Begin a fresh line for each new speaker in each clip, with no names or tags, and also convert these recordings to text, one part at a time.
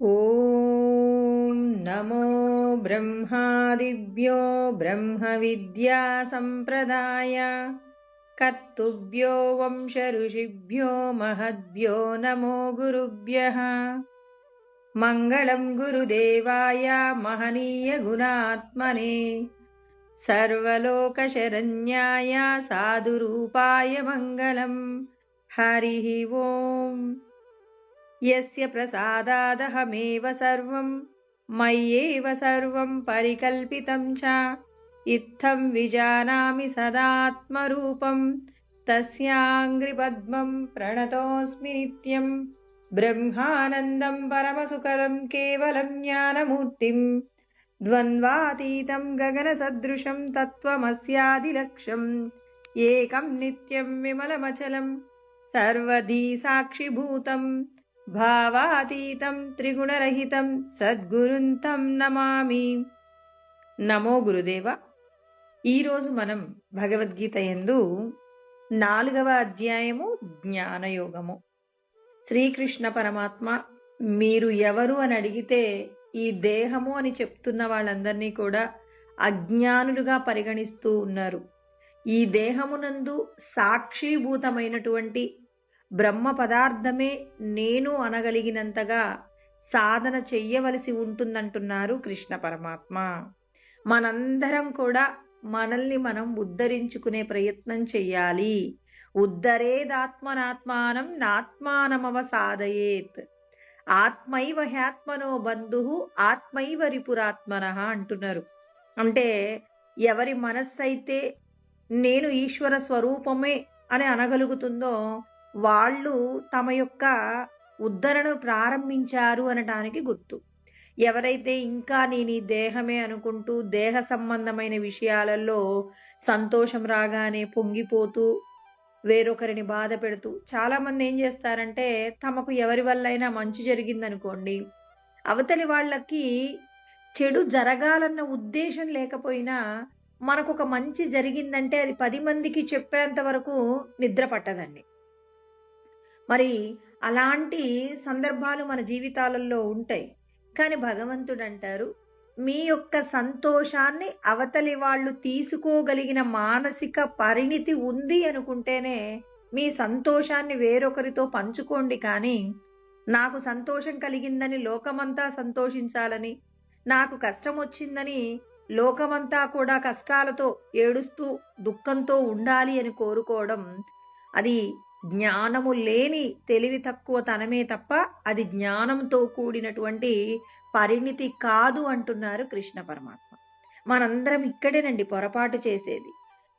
ఓం నమో బ్రహ్మాదిభ్యో బ్రహ్మవిద్యా సంప్రదాయ కర్తుభ్యో వంశ ఋషిభ్యో మహద్భ్యో నమో గురుభ్యః. మంగళం గురుదేవాయ మహనీయ గుణాత్మనే సర్వలోకశరణ్యాయ సాధురూపాయ మంగళం. హరి ఓం. యస్య ప్రసాదాదహమేవ సర్వం మయ్యేవ సర్వం పరికల్పితం చ ఇత్థం విజానామి సదాత్మరూపం తస్యాంఘ్రిపద్మం ప్రణతోస్మి నిత్యం. బ్రహ్మానందం పరమసుఖదం కేవలం జ్ఞానమూర్తిం ద్వంద్వాతీతం గగనసదృశం తత్వమస్యాదిలక్ష్యం ఏకం నిత్యం విమలమచలం సర్వధీ సాక్షిభూతం భావాతీతం త్రిగుణరహితం సద్గురుం తం నమామి. నమో గురుదేవ. ఈరోజు మనం భగవద్గీత యందు 4వ అధ్యాయము జ్ఞానయోగము. శ్రీకృష్ణ పరమాత్మ మీరు ఎవరు అని అడిగితే ఈ దేహము అని చెప్తున్న వాళ్ళందరినీ కూడా అజ్ఞానులుగా పరిగణిస్తూ ఉన్నారు. ఈ దేహమునందు సాక్షిభూతమైనటువంటి బ్రహ్మ పదార్థమే నేను అనగలిగినంతగా సాధన చెయ్యవలసి ఉంటుందంటున్నారు కృష్ణ పరమాత్మ. మనందరం కూడా మనల్ని మనం ఉద్ధరించుకునే ప్రయత్నం చెయ్యాలి. ఉద్ధరేదాత్మనాత్మానం నాత్మానమవసాదయేత్. ఆత్మైవ హ్యాత్మనో బంధు ఆత్మైవ రిపురాత్మనః అంటున్నారు. అంటే ఎవరి మనస్సు అయితే నేను ఈశ్వర స్వరూపమే అని అనగలుగుతుందో వాళ్ళు తమ యొక్క ఉద్ధరణను ప్రారంభించారు అనటానికి గుర్తు. ఎవరైతే ఇంకా నేను ఈ దేహమే అనుకుంటూ దేహ సంబంధమైన విషయాలలో సంతోషం రాగానే పొంగిపోతూ వేరొకరిని బాధ పెడుతూ చాలామంది ఏం చేస్తారంటే తమకు ఎవరి వల్లైనా మంచి జరిగిందనుకోండి, అవతలి వాళ్ళకి చెడు జరగాలన్న ఉద్దేశం లేకపోయినా మనకొక మంచి జరిగిందంటే అది 10 మందికి చెప్పేంత వరకు నిద్ర పట్టదండి. మరి అలాంటి సందర్భాలు మన జీవితాలలో ఉంటాయి. కానీ భగవంతుడు అంటారు, మీ యొక్క సంతోషాన్ని అవతలి వాళ్ళు తీసుకోగలిగిన మానసిక పరిణితి ఉంది అనుకుంటేనే మీ సంతోషాన్ని వేరొకరితో పంచుకోండి. కానీ నాకు సంతోషం కలిగిందని లోకమంతా సంతోషించాలని, నాకు కష్టం వచ్చిందని లోకమంతా కూడా కష్టాలతో ఏడుస్తూ దుఃఖంతో ఉండాలి అని కోరుకోవడం అది జ్ఞానము లేని తెలివి తక్కువ తనమే తప్ప అది జ్ఞానంతో కూడినటువంటి పరిణితి కాదు అంటున్నారు కృష్ణ పరమాత్మ. మనందరం ఇక్కడేనండి పొరపాటు చేసేది.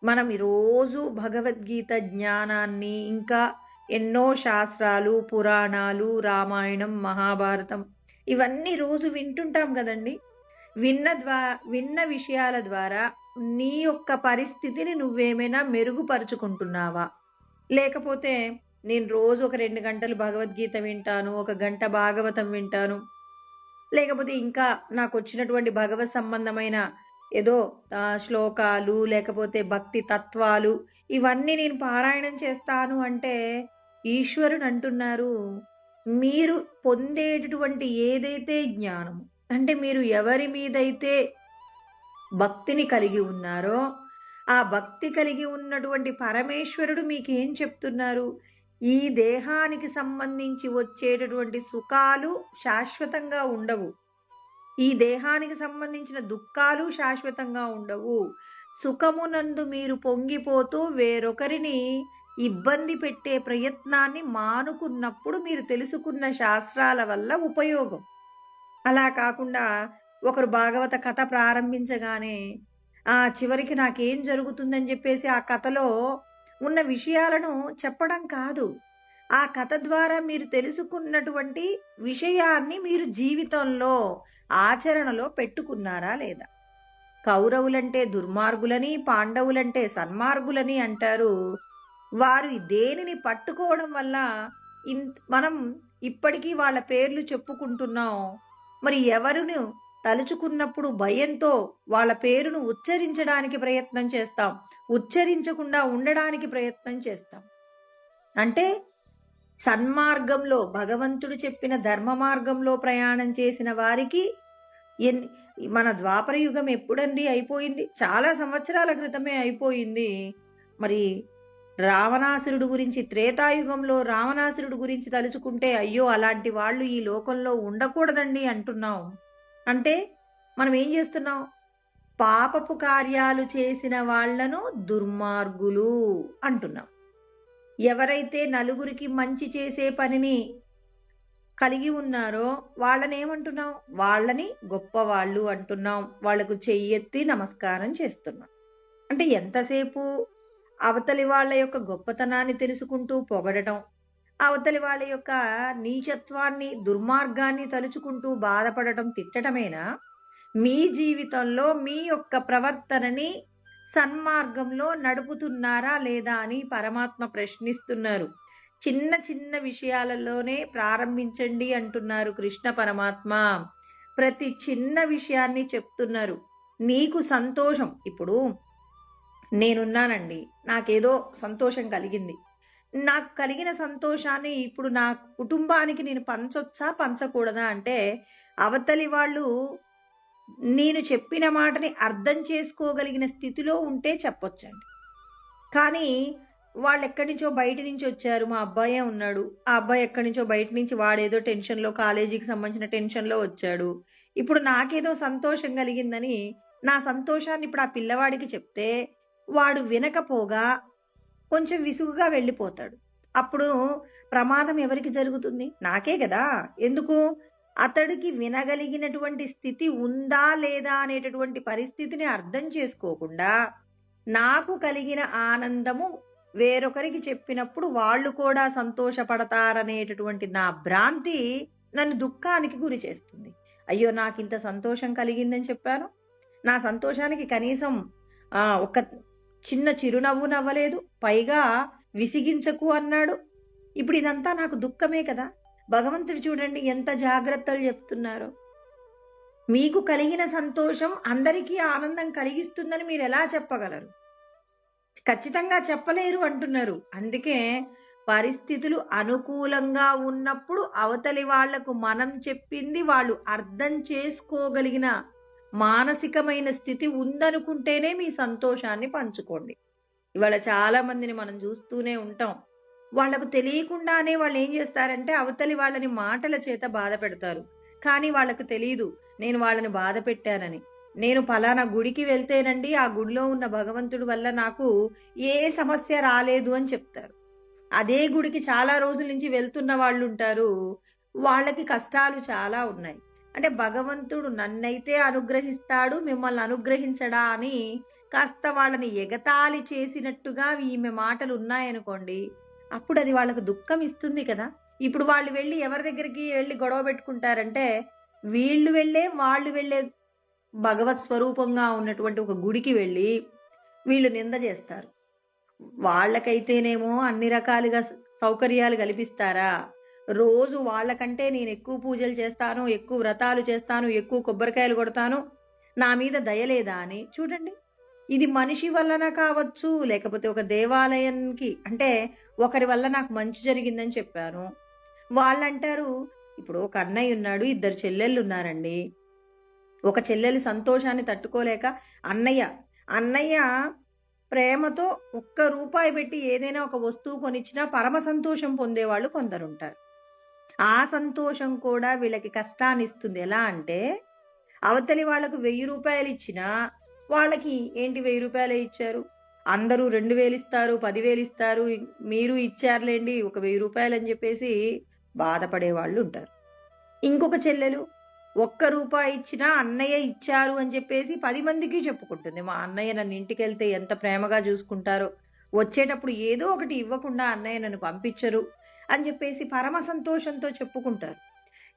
మనం ఈరోజు భగవద్గీత జ్ఞానాన్ని ఇంకా ఎన్నో శాస్త్రాలు, పురాణాలు, రామాయణం, మహాభారతం ఇవన్నీ రోజు వింటుంటాం కదండి. విన్న విషయాల ద్వారా నీ యొక్క పరిస్థితిని నువ్వేమైనా మెరుగుపరుచుకుంటున్నావా? లేకపోతే నేను రోజు ఒక 2 గంటలు భగవద్గీత వింటాను, 1 గంట భాగవతం వింటాను, లేకపోతే ఇంకా నాకు వచ్చినటువంటి భగవత్ సంబంధమైన ఏదో శ్లోకాలు లేకపోతే భక్తి తత్వాలు ఇవన్నీ నేను పారాయణం చేస్తాను అంటే ఈశ్వరుడు అంటున్నారు, మీరు పొందేటటువంటి ఏదైతే జ్ఞానము అంటే మీరు ఎవరి మీదైతే భక్తిని కలిగి ఉన్నారో ఆ భక్తి కలిగి ఉన్నటువంటి పరమేశ్వరుడు మీకేం చెప్తున్నారు? ఈ దేహానికి సంబంధించి వచ్చేటటువంటి సుఖాలు శాశ్వతంగా ఉండవు, ఈ దేహానికి సంబంధించిన దుఃఖాలు శాశ్వతంగా ఉండవు. సుఖమునందు మీరు పొంగిపోతూ వేరొకరిని ఇబ్బంది పెట్టే ప్రయత్నాన్ని మానుకున్నప్పుడు మీరు తెలుసుకున్న శాస్త్రాల వల్ల ఉపయోగం. అలా కాకుండా ఒకరు భాగవత కథ ప్రారంభించగానే చివరికి నాకేం జరుగుతుందని చెప్పేసి ఆ కథలో ఉన్న విషయాలను చెప్పడం కాదు. ఆ కథ ద్వారా మీరు తెలుసుకున్నటువంటి విషయాన్ని మీరు జీవితంలో ఆచరణలో పెట్టుకున్నారా లేదా? కౌరవులంటే దుర్మార్గులని, పాండవులంటే సన్మార్గులని అంటారు. వారు దేనిని పట్టుకోవడం వల్ల మనం ఇప్పటికీ వాళ్ళ పేర్లు చెప్పుకుంటున్నాం. మరి ఎవరును తలుచుకున్నప్పుడు భయంతో వాళ్ళ పేరును ఉచ్చరించడానికి ప్రయత్నం చేస్తాం, ఉచ్చరించకుండా ఉండడానికి ప్రయత్నం చేస్తాం. అంటే సన్మార్గంలో భగవంతుడు చెప్పిన ధర్మ మార్గంలో ప్రయాణం చేసిన వారికి మన ద్వాపర యుగం ఎప్పుడండి అయిపోయింది? చాలా సంవత్సరాల క్రితమే అయిపోయింది. మరి రావణాసురుడు గురించి, త్రేతాయుగంలో రావణాసురుడు గురించి తలుచుకుంటే అయ్యో అలాంటి వాళ్ళు ఈ లోకంలో ఉండకూడదండి అంటున్నాం. అంటే మనం ఏం చేస్తున్నాం? పాపపు కార్యాలు చేసిన వాళ్లను దుర్మార్గులు అంటున్నాం. ఎవరైతే నలుగురికి మంచి చేసే పనిని కలిగి ఉన్నారో వాళ్ళని ఏమంటున్నాం? వాళ్ళని గొప్పవాళ్ళు అంటున్నాం. వాళ్లకు చెయ్యెత్తి నమస్కారం చేస్తున్నాం. అంటే ఎంతసేపు అవతలి వాళ్ళ యొక్క గొప్పతనాన్ని తెలుసుకుంటూ పొగడటం, అవతలి వాళ్ళ యొక్క నీచత్వాన్ని, దుర్మార్గాన్ని తలుచుకుంటూ బాధపడటం, తిట్టటమేనా? మీ జీవితంలో మీ యొక్క ప్రవర్తనని సన్మార్గంలో నడుపుతున్నారా లేదా అని పరమాత్మ ప్రశ్నిస్తున్నారు. చిన్న చిన్న విషయాలలోనే ప్రారంభించండి అంటున్నారు కృష్ణ పరమాత్మ. ప్రతి చిన్న విషయాన్ని చెప్తున్నారు. నీకు సంతోషం, ఇప్పుడు నేనున్నానండి, నాకేదో సంతోషం కలిగింది. నాకు కలిగిన సంతోషాన్ని ఇప్పుడు నా కుటుంబానికి నేను పంచొచ్చా పంచకూడదా అంటే, అవతలి వాళ్ళు నేను చెప్పిన మాటని అర్థం చేసుకోగలిగిన స్థితిలో ఉంటే చెప్పొచ్చండి. కానీ వాళ్ళు ఎక్కడి నుంచో బయట నుంచి వచ్చారు, మా అబ్బాయే ఉన్నాడు, ఆ అబ్బాయి ఎక్కడి నుంచో బయట నుంచి వాడేదో టెన్షన్లో, కాలేజీకి సంబంధించిన టెన్షన్లో వచ్చాడు. ఇప్పుడు నాకేదో సంతోషం కలిగిందని నా సంతోషాన్ని ఇప్పుడు ఆ పిల్లవాడికి చెప్తే వాడు వినకపోగా కొంచెం విసుగుగా వెళ్ళిపోతాడు. అప్పుడు ప్రమాదం ఎవరికి జరుగుతుంది? నాకే కదా. ఎందుకు? అతడికి వినగలిగినటువంటి స్థితి ఉందా లేదా అనేటటువంటి పరిస్థితిని అర్థం చేసుకోకుండా నాకు కలిగిన ఆనందము వేరొకరికి చెప్పినప్పుడు వాళ్ళు కూడా సంతోషపడతారనేటటువంటి నా భ్రాంతి నన్ను దుఃఖానికి గురి చేస్తుంది. అయ్యో నాకు ఇంత సంతోషం కలిగిందని చెప్పాను, నా సంతోషానికి కనీసం ఒక చిన్న చిరునవ్వు నవ్వలేదు, పైగా విసిగించకు అన్నాడు. ఇప్పుడు ఇదంతా నాకు దుఃఖమే కదా. భగవంతుడు చూడండి ఎంత జాగ్రత్తలు చెప్తున్నారో. మీకు కలిగిన సంతోషం అందరికీ ఆనందం కలిగిస్తుందని మీరు ఎలా చెప్పగలరు? ఖచ్చితంగా చెప్పలేరు అంటున్నారు. అందుకే పరిస్థితులు అనుకూలంగా ఉన్నప్పుడు అవతలి వాళ్లకు మనం చెప్పింది వాళ్ళు అర్థం చేసుకోగలిగిన మానసికమైన స్థితి ఉందనుకుంటేనే మీ సంతోషాన్ని పంచుకోండి. ఇవాళ చాలా మందిని మనం చూస్తూనే ఉంటాం. వాళ్లకు తెలియకుండానే వాళ్ళు ఏం చేస్తారంటే అవతలి వాళ్ళని మాటల చేత బాధ పెడతారు. కానీ వాళ్ళకు తెలియదు నేను వాళ్ళని బాధ పెట్టానని. నేను ఫలానా గుడికి వెళ్తేనండి ఆ గుడిలో ఉన్న భగవంతుడి వల్ల నాకు ఏ సమస్య రాలేదు అని చెప్తారు. అదే గుడికి చాలా రోజుల నుంచి వెళ్తున్న వాళ్ళు ఉంటారు, వాళ్ళకి కష్టాలు చాలా ఉన్నాయి. అంటే భగవంతుడు నన్నైతే అనుగ్రహిస్తాడు, మిమ్మల్ని అనుగ్రహించడా అని కాస్త వాళ్ళని ఎగతాళి చేసినట్టుగా ఈమె మాటలు ఉన్నాయనుకోండి, అప్పుడు అది వాళ్ళకు దుఃఖం ఇస్తుంది కదా. ఇప్పుడు వాళ్ళు వెళ్ళి ఎవరి దగ్గరికి వెళ్ళి గొడవ పెట్టుకుంటారంటే, వాళ్ళు వెళ్ళే భగవత్ స్వరూపంగా ఉన్నటువంటి ఒక గుడికి వెళ్ళి వీళ్ళు నింద చేస్తారు. వాళ్ళకైతేనేమో అన్ని రకాలుగా సౌకర్యాలు కల్పిస్తారా? రోజు వాళ్ళకంటే నేను ఎక్కువ పూజలు చేస్తాను, ఎక్కువ వ్రతాలు చేస్తాను, ఎక్కువ కొబ్బరికాయలు కొడతాను, నా మీద దయలేదా అని. చూడండి, ఇది మనిషి వలన కావచ్చు, లేకపోతే ఒక దేవాలయానికి, అంటే ఒకరి వల్ల నాకు మంచి జరిగిందని చెప్పాను. వాళ్ళంటారు, ఇప్పుడు ఒక అన్నయ్య ఉన్నాడు, ఇద్దరు చెల్లెళ్ళు ఉన్నారండి. ఒక చెల్లెలు సంతోషాన్ని తట్టుకోలేక అన్నయ్య ప్రేమతో ₹1 పెట్టి ఏదైనా ఒక వస్తువు కొనిచ్చినా పరమ సంతోషం పొందేవాళ్ళు కొందరుంటారు. ఆ సంతోషం కూడా వీళ్ళకి కష్టాన్ని ఇస్తుంది. ఎలా అంటే, అవతలి వాళ్లకు ₹1000 ఇచ్చినా వాళ్ళకి ఏంటి ₹1000 ఇచ్చారు, అందరూ 2000 ఇస్తారు, 10,000 ఇస్తారు, మీరు ఇచ్చారులేండి ఒక ₹1000 అని చెప్పేసి బాధపడే వాళ్ళు ఉంటారు. ఇంకొక చెల్లెలు ₹1 ఇచ్చినా అన్నయ్య ఇచ్చారు అని చెప్పేసి 10 మందికి చెప్పుకుంటుంది. మా అన్నయ్య నన్ను ఇంటికి వెళ్తే ఎంత ప్రేమగా చూసుకుంటారో, వచ్చేటప్పుడు ఏదో ఒకటి ఇవ్వకుండా అన్నయ్య నన్ను పంపించరు అని చెప్పేసి పరమ సంతోషంతో చెప్పుకుంటారు.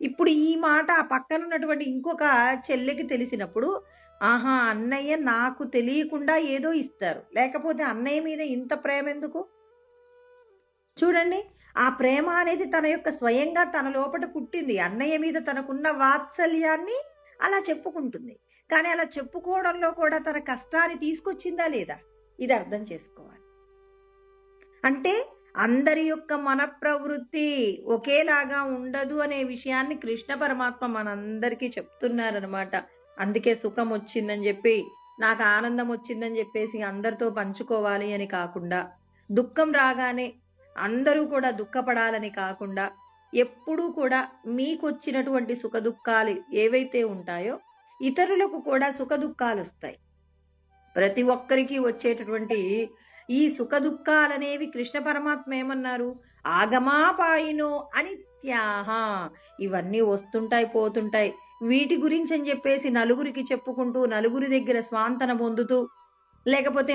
ఇప్పుడు ఈ మాట ఆ పక్కనున్నటువంటి ఇంకొక చెల్లెకి తెలిసినప్పుడు, ఆహా అన్నయ్య నాకు తెలియకుండా ఏదో ఇస్తారు, లేకపోతే అన్నయ్య మీద ఇంత ప్రేమ ఎందుకు? చూడండి, ఆ ప్రేమ అనేది తన యొక్క స్వయంగా తన లోపల పుట్టింది. అన్నయ్య మీద తనకున్న వాత్సల్యాన్ని అలా చెప్పుకుంటుంది. కానీ అలా చెప్పుకోవడంలో కూడా తన కష్టాన్ని తీసుకొచ్చిందా లేదా, ఇది అర్థం చేసుకోవాలి. అంటే అందరి యొక్క మన ప్రవృత్తి ఒకేలాగా ఉండదు అనే విషయాన్ని కృష్ణ పరమాత్మ మనందరికీ చెప్తున్నారనమాట. అందుకే సుఖం వచ్చిందని చెప్పి, నాకు ఆనందం వచ్చిందని చెప్పేసి అందరితో పంచుకోవాలి అని కాకుండా, దుఃఖం రాగానే అందరూ కూడా దుఃఖపడాలని కాకుండా, ఎప్పుడూ కూడా మీకొచ్చినటువంటి సుఖ దుఃఖాలు ఏవైతే ఉంటాయో ఇతరులకు కూడా సుఖ దుఃఖాలు వస్తాయి. ప్రతి ఒక్కరికి వచ్చేటటువంటి ఈ సుఖ దుఃఖాలనేవి కృష్ణ పరమాత్మ ఏమన్నారు? ఆగమాపాయినో అనిత్యాహ. ఇవన్నీ వస్తుంటాయి, పోతుంటాయి. వీటి గురించి అని చెప్పేసి నలుగురికి చెప్పుకుంటూ, నలుగురి దగ్గర స్వాంతన పొందుతూ, లేకపోతే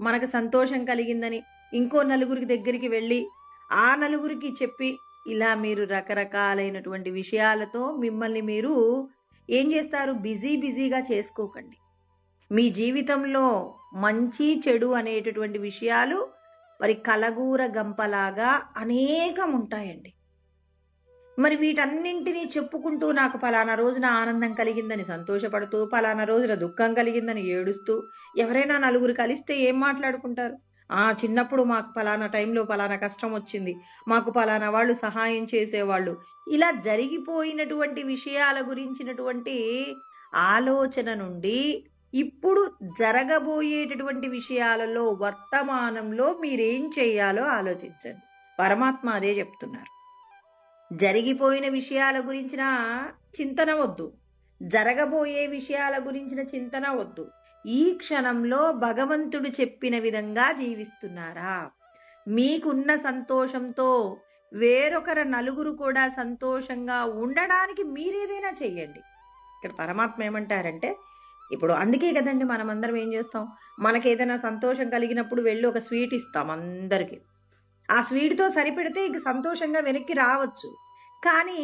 మనకు సంతోషం కలిగిందని ఇంకో నలుగురికి దగ్గరికి వెళ్ళి ఆ నలుగురికి చెప్పి, ఇలా మీరు రకరకాలైనటువంటి విషయాలతో మిమ్మల్ని మీరు ఏం చేస్తారు? బిజీగా చేసుకోకండి. మీ జీవితంలో మంచి చెడు అనేటటువంటి విషయాలు మరి కలగూర గంపలాగా అనేకం ఉంటాయండి. మరి వీటన్నింటినీ చెప్పుకుంటూ, నాకు పలానా రోజున ఆనందం కలిగిందని సంతోషపడుతూ, పలానా రోజున దుఃఖం కలిగిందని ఏడుస్తూ, ఎవరైనా నలుగురు కలిస్తే ఏం మాట్లాడుకుంటారు? చిన్నప్పుడు మాకు పలానా టైంలో పలానా కష్టం వచ్చింది, మాకు పలానా వాళ్ళు సహాయం చేసేవాళ్ళు. ఇలా జరిగిపోయినటువంటి విషయాల గురించినటువంటి ఆలోచన నుండి ఇప్పుడు జరగబోయేటటువంటి విషయాలలో వర్తమానంలో మీరేం చేయాలో ఆలోచించండి. పరమాత్మ అదే చెప్తున్నారు. జరిగిపోయిన విషయాల గురించిన చింతన వద్దు, జరగబోయే విషయాల గురించిన చింతన వద్దు. ఈ క్షణంలో భగవంతుడు చెప్పిన విధంగా జీవిస్తున్నారా? మీకున్న సంతోషంతో వేరొకరు నలుగురు కూడా సంతోషంగా ఉండడానికి మీరేదైనా చెయ్యండి. ఇక్కడ పరమాత్మ ఏమంటారంటే, ఇప్పుడు అందుకే కదండి మనమందరం ఏం చేస్తాం, మనకేదైనా సంతోషం కలిగినప్పుడు వెళ్ళి ఒక స్వీట్ ఇస్తాం అందరికి. ఆ స్వీట్తో సరిపెడితే ఇంక సంతోషంగా వెనక్కి రావచ్చు. కానీ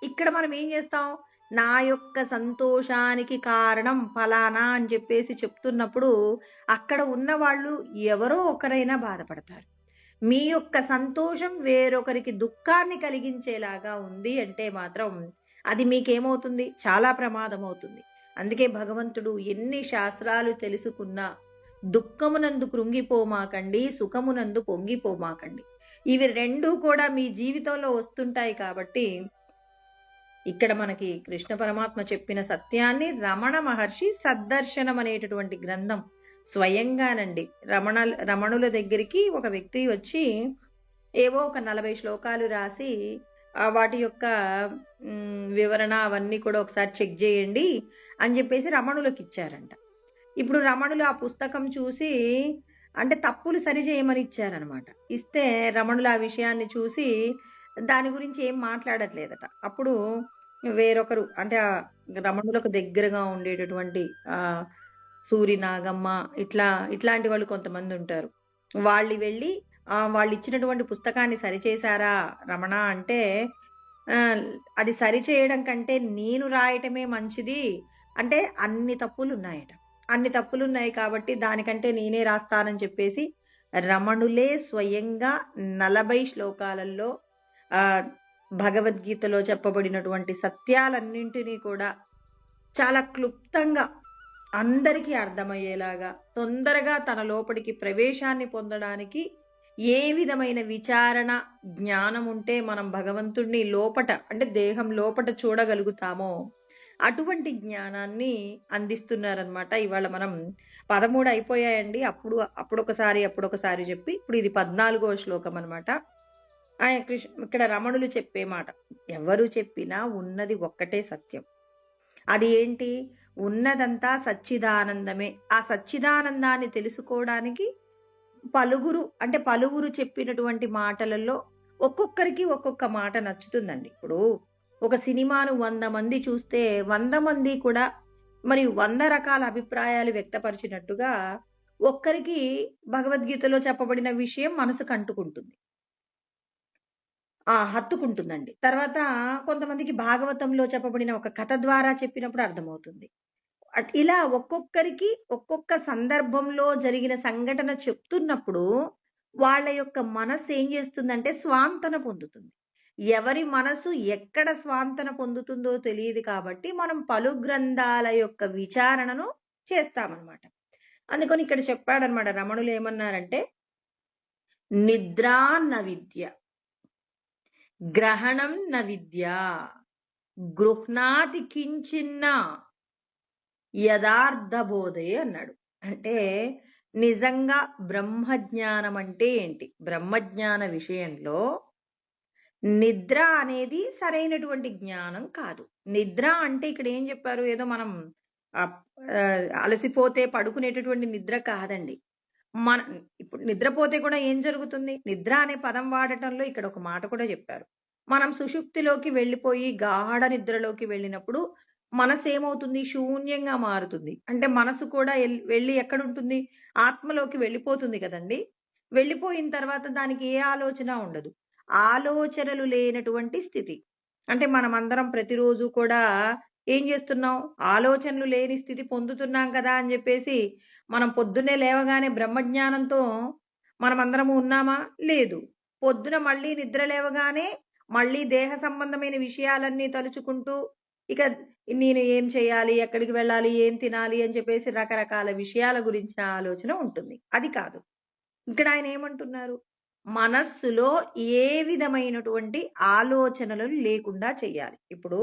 ఇక్కడ మనం ఏం చేస్తాం, నా యొక్క సంతోషానికి కారణం ఫలానా అని చెప్పేసి చెప్తున్నప్పుడు అక్కడ ఉన్న వాళ్ళు ఎవరో ఒకరైనా బాధపడతారు. మీ యొక్క సంతోషం వేరొకరికి దుఃఖాన్ని కలిగించేలాగా ఉంది అంటే మాత్రం అది మీకేమవుతుంది? చాలా ప్రమాదం అవుతుంది. అందుకే భగవంతుడు ఎన్ని శాస్త్రాలు తెలుసుకున్నా దుఃఖమునందు కృంగిపోమాకండి, సుఖమునందు పొంగిపోమాకండి. ఇవి రెండూ కూడా మీ జీవితంలో వస్తుంటాయి. కాబట్టి ఇక్కడ మనకి కృష్ణ పరమాత్మ చెప్పిన సత్యాన్ని రమణ మహర్షి సద్దర్శనం అనేటటువంటి గ్రంథం స్వయంగానండి రమణుల దగ్గరికి ఒక వ్యక్తి వచ్చి ఏవో ఒక 40 శ్లోకాలు రాసి వాటి యొక్క వివరణ అవన్నీ కూడా ఒకసారి చెక్ చేయండి అని చెప్పేసి రమణులకు ఇచ్చారంట. ఇప్పుడు రమణులు ఆ పుస్తకం చూసి అంటే తప్పులు సరిచేయమని ఇచ్చారనమాట. ఇస్తే రమణులు ఆ విషయాన్ని చూసి దాని గురించి ఏం మాట్లాడట్లేదట. అప్పుడు వేరొకరు అంటే రమణులకు దగ్గరగా ఉండేటటువంటి సూరి నాగమ్మ ఇట్లాంటి వాళ్ళు కొంతమంది ఉంటారు. వాళ్ళు వెళ్ళి వాళ్ళు ఇచ్చినటువంటి పుస్తకాన్ని సరిచేశారా రమణ అంటే, అది సరిచేయడం కంటే నేను రాయటమే మంచిది అంటే, అన్ని తప్పులు ఉన్నాయట. అన్ని తప్పులు ఉన్నాయి కాబట్టి దానికంటే నేనే రాస్తానని చెప్పేసి రమణులే స్వయంగా 40 శ్లోకాలలో భగవద్గీతలో చెప్పబడినటువంటి సత్యాలన్నింటినీ కూడా చాలా క్లుప్తంగా అందరికీ అర్థమయ్యేలాగా తొందరగా తన లోపలికి ప్రవేశాన్ని పొందడానికి ఏ విధమైన విచారణ జ్ఞానం ఉంటే మనం భగవంతుడిని లోపట అంటే దేహం లోపట చూడగలుగుతామో అటువంటి జ్ఞానాన్ని అందిస్తున్నారనమాట. ఇవాళ మనం 13 అయిపోయాయండి. అప్పుడొకసారి చెప్పి ఇప్పుడు ఇది 14వ శ్లోకం అనమాట. ఇక్కడ రమణులు చెప్పే మాట, ఎవరు చెప్పినా ఉన్నది ఒక్కటే సత్యం. అది ఏంటి? ఉన్నదంతా సచ్చిదానందమే. ఆ సచ్చిదానందాన్ని తెలుసుకోవడానికి పలువురు చెప్పినటువంటి మాటలలో ఒక్కొక్కరికి ఒక్కొక్క మాట నచ్చుతుందండి. ఇప్పుడు ఒక సినిమాను 100 మంది చూస్తే 100 మంది కూడా మరి 100 రకాల అభిప్రాయాలు వ్యక్తపరిచినట్టుగా ఒక్కరికి భగవద్గీతలో చెప్పబడిన విషయం మనసుకు అంటుకుంటుంది, హత్తుకుంటుందండి. తర్వాత కొంతమందికి భాగవతంలో చెప్పబడిన ఒక కథ ద్వారా చెప్పినప్పుడు అర్థమవుతుంది. ఇలా ఒక్కొక్కరికి ఒక్కొక్క సందర్భంలో జరిగిన సంఘటన చెప్తున్నప్పుడు వాళ్ళ యొక్క మనసు ఏం చేస్తుందంటే స్వాంతన పొందుతుంది. ఎవరి మనసు ఎక్కడ స్వాంతన పొందుతుందో తెలియదు కాబట్టి మనం పలు గ్రంథాల యొక్క విచారణను చేస్తామన్నమాట. అందుకని ఇక్కడ చెప్పాడనమాట. రమణులు ఏమన్నారంటే, నిద్రా న విద్య, గ్రహణం న విద్య, గృహ్ణాతి కించిన్న యథార్థ బోధే అన్నాడు. అంటే నిజంగా బ్రహ్మజ్ఞానం అంటే ఏంటి? బ్రహ్మజ్ఞాన విషయంలో నిద్ర అనేది సరైనటువంటి జ్ఞానం కాదు. నిద్ర అంటే ఇక్కడ ఏం చెప్పారు? ఏదో మనం అలసిపోతే పడుకునేటటువంటి నిద్ర కాదండి. మన ఇప్పుడు నిద్రపోతే కూడా ఏం జరుగుతుంది? నిద్ర అనే పదం వాడటంలో ఇక్కడ ఒక మాట కూడా చెప్పారు. మనం సుషుప్తిలోకి వెళ్ళిపోయి గాఢ నిద్రలోకి వెళ్ళినప్పుడు మనసు ఏమవుతుంది? శూన్యంగా మారుతుంది. అంటే మనసు కూడా వెళ్ళి ఎక్కడుంటుంది? ఆత్మలోకి వెళ్ళిపోతుంది కదండీ! వెళ్ళిపోయిన తర్వాత దానికి ఏ ఆలోచన ఉండదు. ఆలోచనలు లేనటువంటి స్థితి. అంటే మనమందరం ప్రతిరోజు కూడా ఏం చేస్తున్నాం? ఆలోచనలు లేని స్థితి పొందుతున్నాం కదా అని చెప్పేసి మనం పొద్దున్నే లేవగానే బ్రహ్మజ్ఞానంతో మనమందరము ఉన్నామా? లేదు. పొద్దున మళ్ళీ నిద్ర లేవగానే మళ్ళీ దేహ సంబంధమైన విషయాలన్నీ తలుచుకుంటూ ఇక నేను ఏం చేయాలి? ఎక్కడికి వెళ్ళాలి? ఏం తినాలి? అని చెప్పేసి రకరకాల విషయాల గురించిన ఆలోచన ఉంటుంది. అది కాదు. ఇక్కడ ఆయన ఏమంటున్నారు? మనస్సులో ఏ విధమైనటువంటి ఆలోచనలు లేకుండా చెయ్యాలి. ఇప్పుడు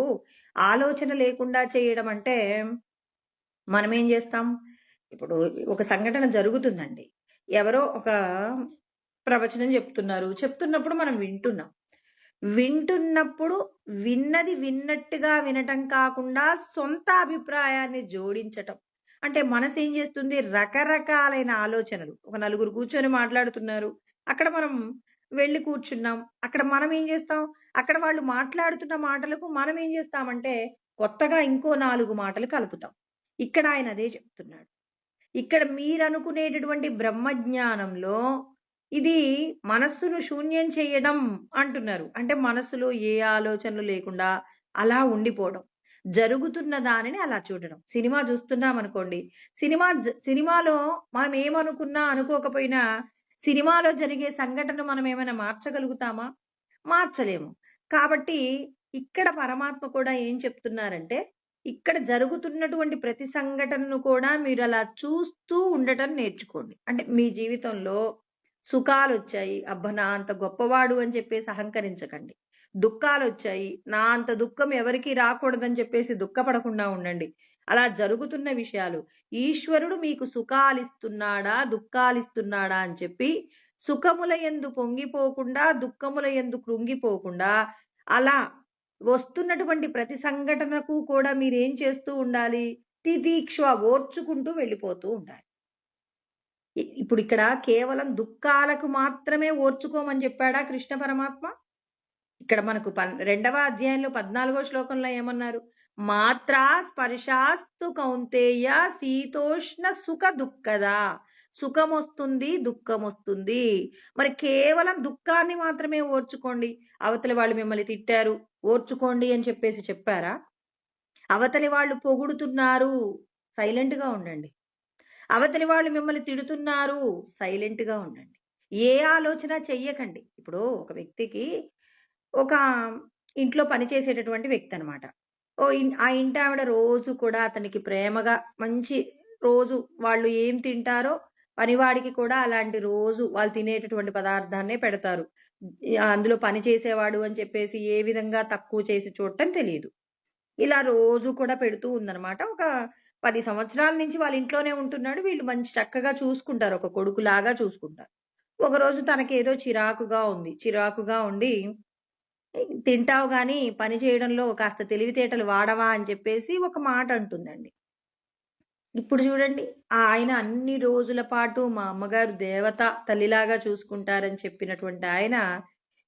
ఆలోచన లేకుండా చేయడం అంటే మనమేం చేస్తాం? ఇప్పుడు ఒక సంఘటన జరుగుతుందండి. ఎవరో ఒక ప్రవచనం చెప్తున్నారు. చెప్తున్నప్పుడు మనం వింటున్నాం. వింటున్నప్పుడు విన్నది విన్నట్టుగా వినటం కాకుండా సొంత అభిప్రాయాన్ని జోడించటం. అంటే మనసు ఏం చేస్తుంది? రకరకాలైన ఆలోచనలు. ఒక నలుగురు కూర్చొని మాట్లాడుతున్నారు. అక్కడ మనం వెళ్లి కూర్చున్నాం. అక్కడ మనం ఏం చేస్తాం? అక్కడ వాళ్ళు మాట్లాడుతున్న మాటలకు మనం ఏం చేస్తామంటే కొత్తగా ఇంకో 4 మాటలు కలుపుతాం. ఇక్కడ ఆయన అదే చెప్తున్నాడు. ఇక్కడ మీరనుకునేటటువంటి బ్రహ్మజ్ఞానంలో ఇది మనస్సును శూన్యం చేయడం అంటున్నారు. అంటే మనస్సులో ఏ ఆలోచనలు లేకుండా అలా ఉండిపోవడం. జరుగుతున్న దానిని అలా చూడడం. సినిమా చూస్తున్నాం అనుకోండి. సినిమాలో మనం ఏమనుకున్నా అనుకోకపోయినా సినిమాలో జరిగే సంఘటన మనం ఏమైనా మార్చగలుగుతామా? మార్చలేము. కాబట్టి ఇక్కడ పరమాత్మ కూడా ఏం చెప్తున్నారంటే ఇక్కడ జరుగుతున్నటువంటి ప్రతి సంఘటనను కూడా మీరు అలా చూస్తూ ఉండటం నేర్చుకోండి. అంటే మీ జీవితంలో సుఖాలొచ్చాయి. అబ్బా! నా అంత గొప్పవాడు అని చెప్పేసి అహంకరించకండి. దుఃఖాలొచ్చాయి. నా అంత దుఃఖం ఎవరికీ రాకూడదని చెప్పేసి దుఃఖపడకుండా ఉండండి. అలా జరుగుతున్న విషయాలు ఈశ్వరుడు మీకు సుఖాలిస్తున్నాడా, దుఃఖాలిస్తున్నాడా అని చెప్పి సుఖముల యందు పొంగిపోకుండా, దుఃఖముల యందు కృంగిపోకుండా అలా వస్తున్నటువంటి ప్రతి సంఘటనకు కూడా మీరేం చేస్తూ ఉండాలి? తితీక్ష ఓర్చుకుంటూ వెళ్ళిపోతూ ఉండాలి. ఇప్పుడు ఇక్కడ కేవలం దుఃఖాలకు మాత్రమే ఓర్చుకోమని చెప్పాడా కృష్ణ పరమాత్మ? ఇక్కడ మనకు 2వ అధ్యాయంలో 14వ శ్లోకంలో ఏమన్నారు? మాత్రా స్పర్శాస్తు కౌంతేయ శీతోష్ణ సుఖ దుఃఖదా. సుఖమొస్తుంది, దుఃఖమొస్తుంది. మరి కేవలం దుఃఖాన్ని మాత్రమే ఓర్చుకోండి. అవతలి వాళ్ళు మిమ్మల్ని తిట్టారు, ఓర్చుకోండి అని చెప్పేసి చెప్పారా? అవతలి వాళ్ళు పొగుడుతున్నారు, సైలెంట్‌గా ఉండండి. అవతలి వాళ్ళు మిమ్మల్ని తిడుతున్నారు, సైలెంట్‌గా ఉండండి. ఏ ఆలోచన చెయ్యకండి. ఇప్పుడు ఒక వ్యక్తికి ఒక ఇంట్లో పనిచేసేటటువంటి వ్యక్తి అనమాట. ఆ ఇంటావిడ రోజు కూడా అతనికి ప్రేమగా మంచి రోజు వాళ్ళు ఏం తింటారో పనివాడికి కూడా అలాంటి రోజు వాళ్ళు తినేటటువంటి పదార్థాన్నే పెడతారు. అందులో పని చేసేవాడు అని చెప్పేసి ఏ విధంగా తక్కువ చేసి చూడటం తెలీదు. ఇలా రోజు కూడా పెడుతూ ఉందనమాట. ఒక 10 సంవత్సరాల నుంచి వాళ్ళ ఇంట్లోనే ఉంటున్నాడు. వీళ్ళు మంచి చక్కగా చూసుకుంటారు. ఒక కొడుకులాగా చూసుకుంటారు. ఒకరోజు తనకేదో చిరాకుగా ఉంది. చిరాకుగా ఉండి తింటావు గాని పని చేయడంలో కాస్త తెలివితేటలు వాడవా అని చెప్పేసి ఒక మాట అంటుందండి. ఇప్పుడు చూడండి ఆయన అన్ని రోజుల పాటు మా అమ్మగారు దేవత తల్లిలాగా చూసుకుంటారని చెప్పినటువంటి ఆయన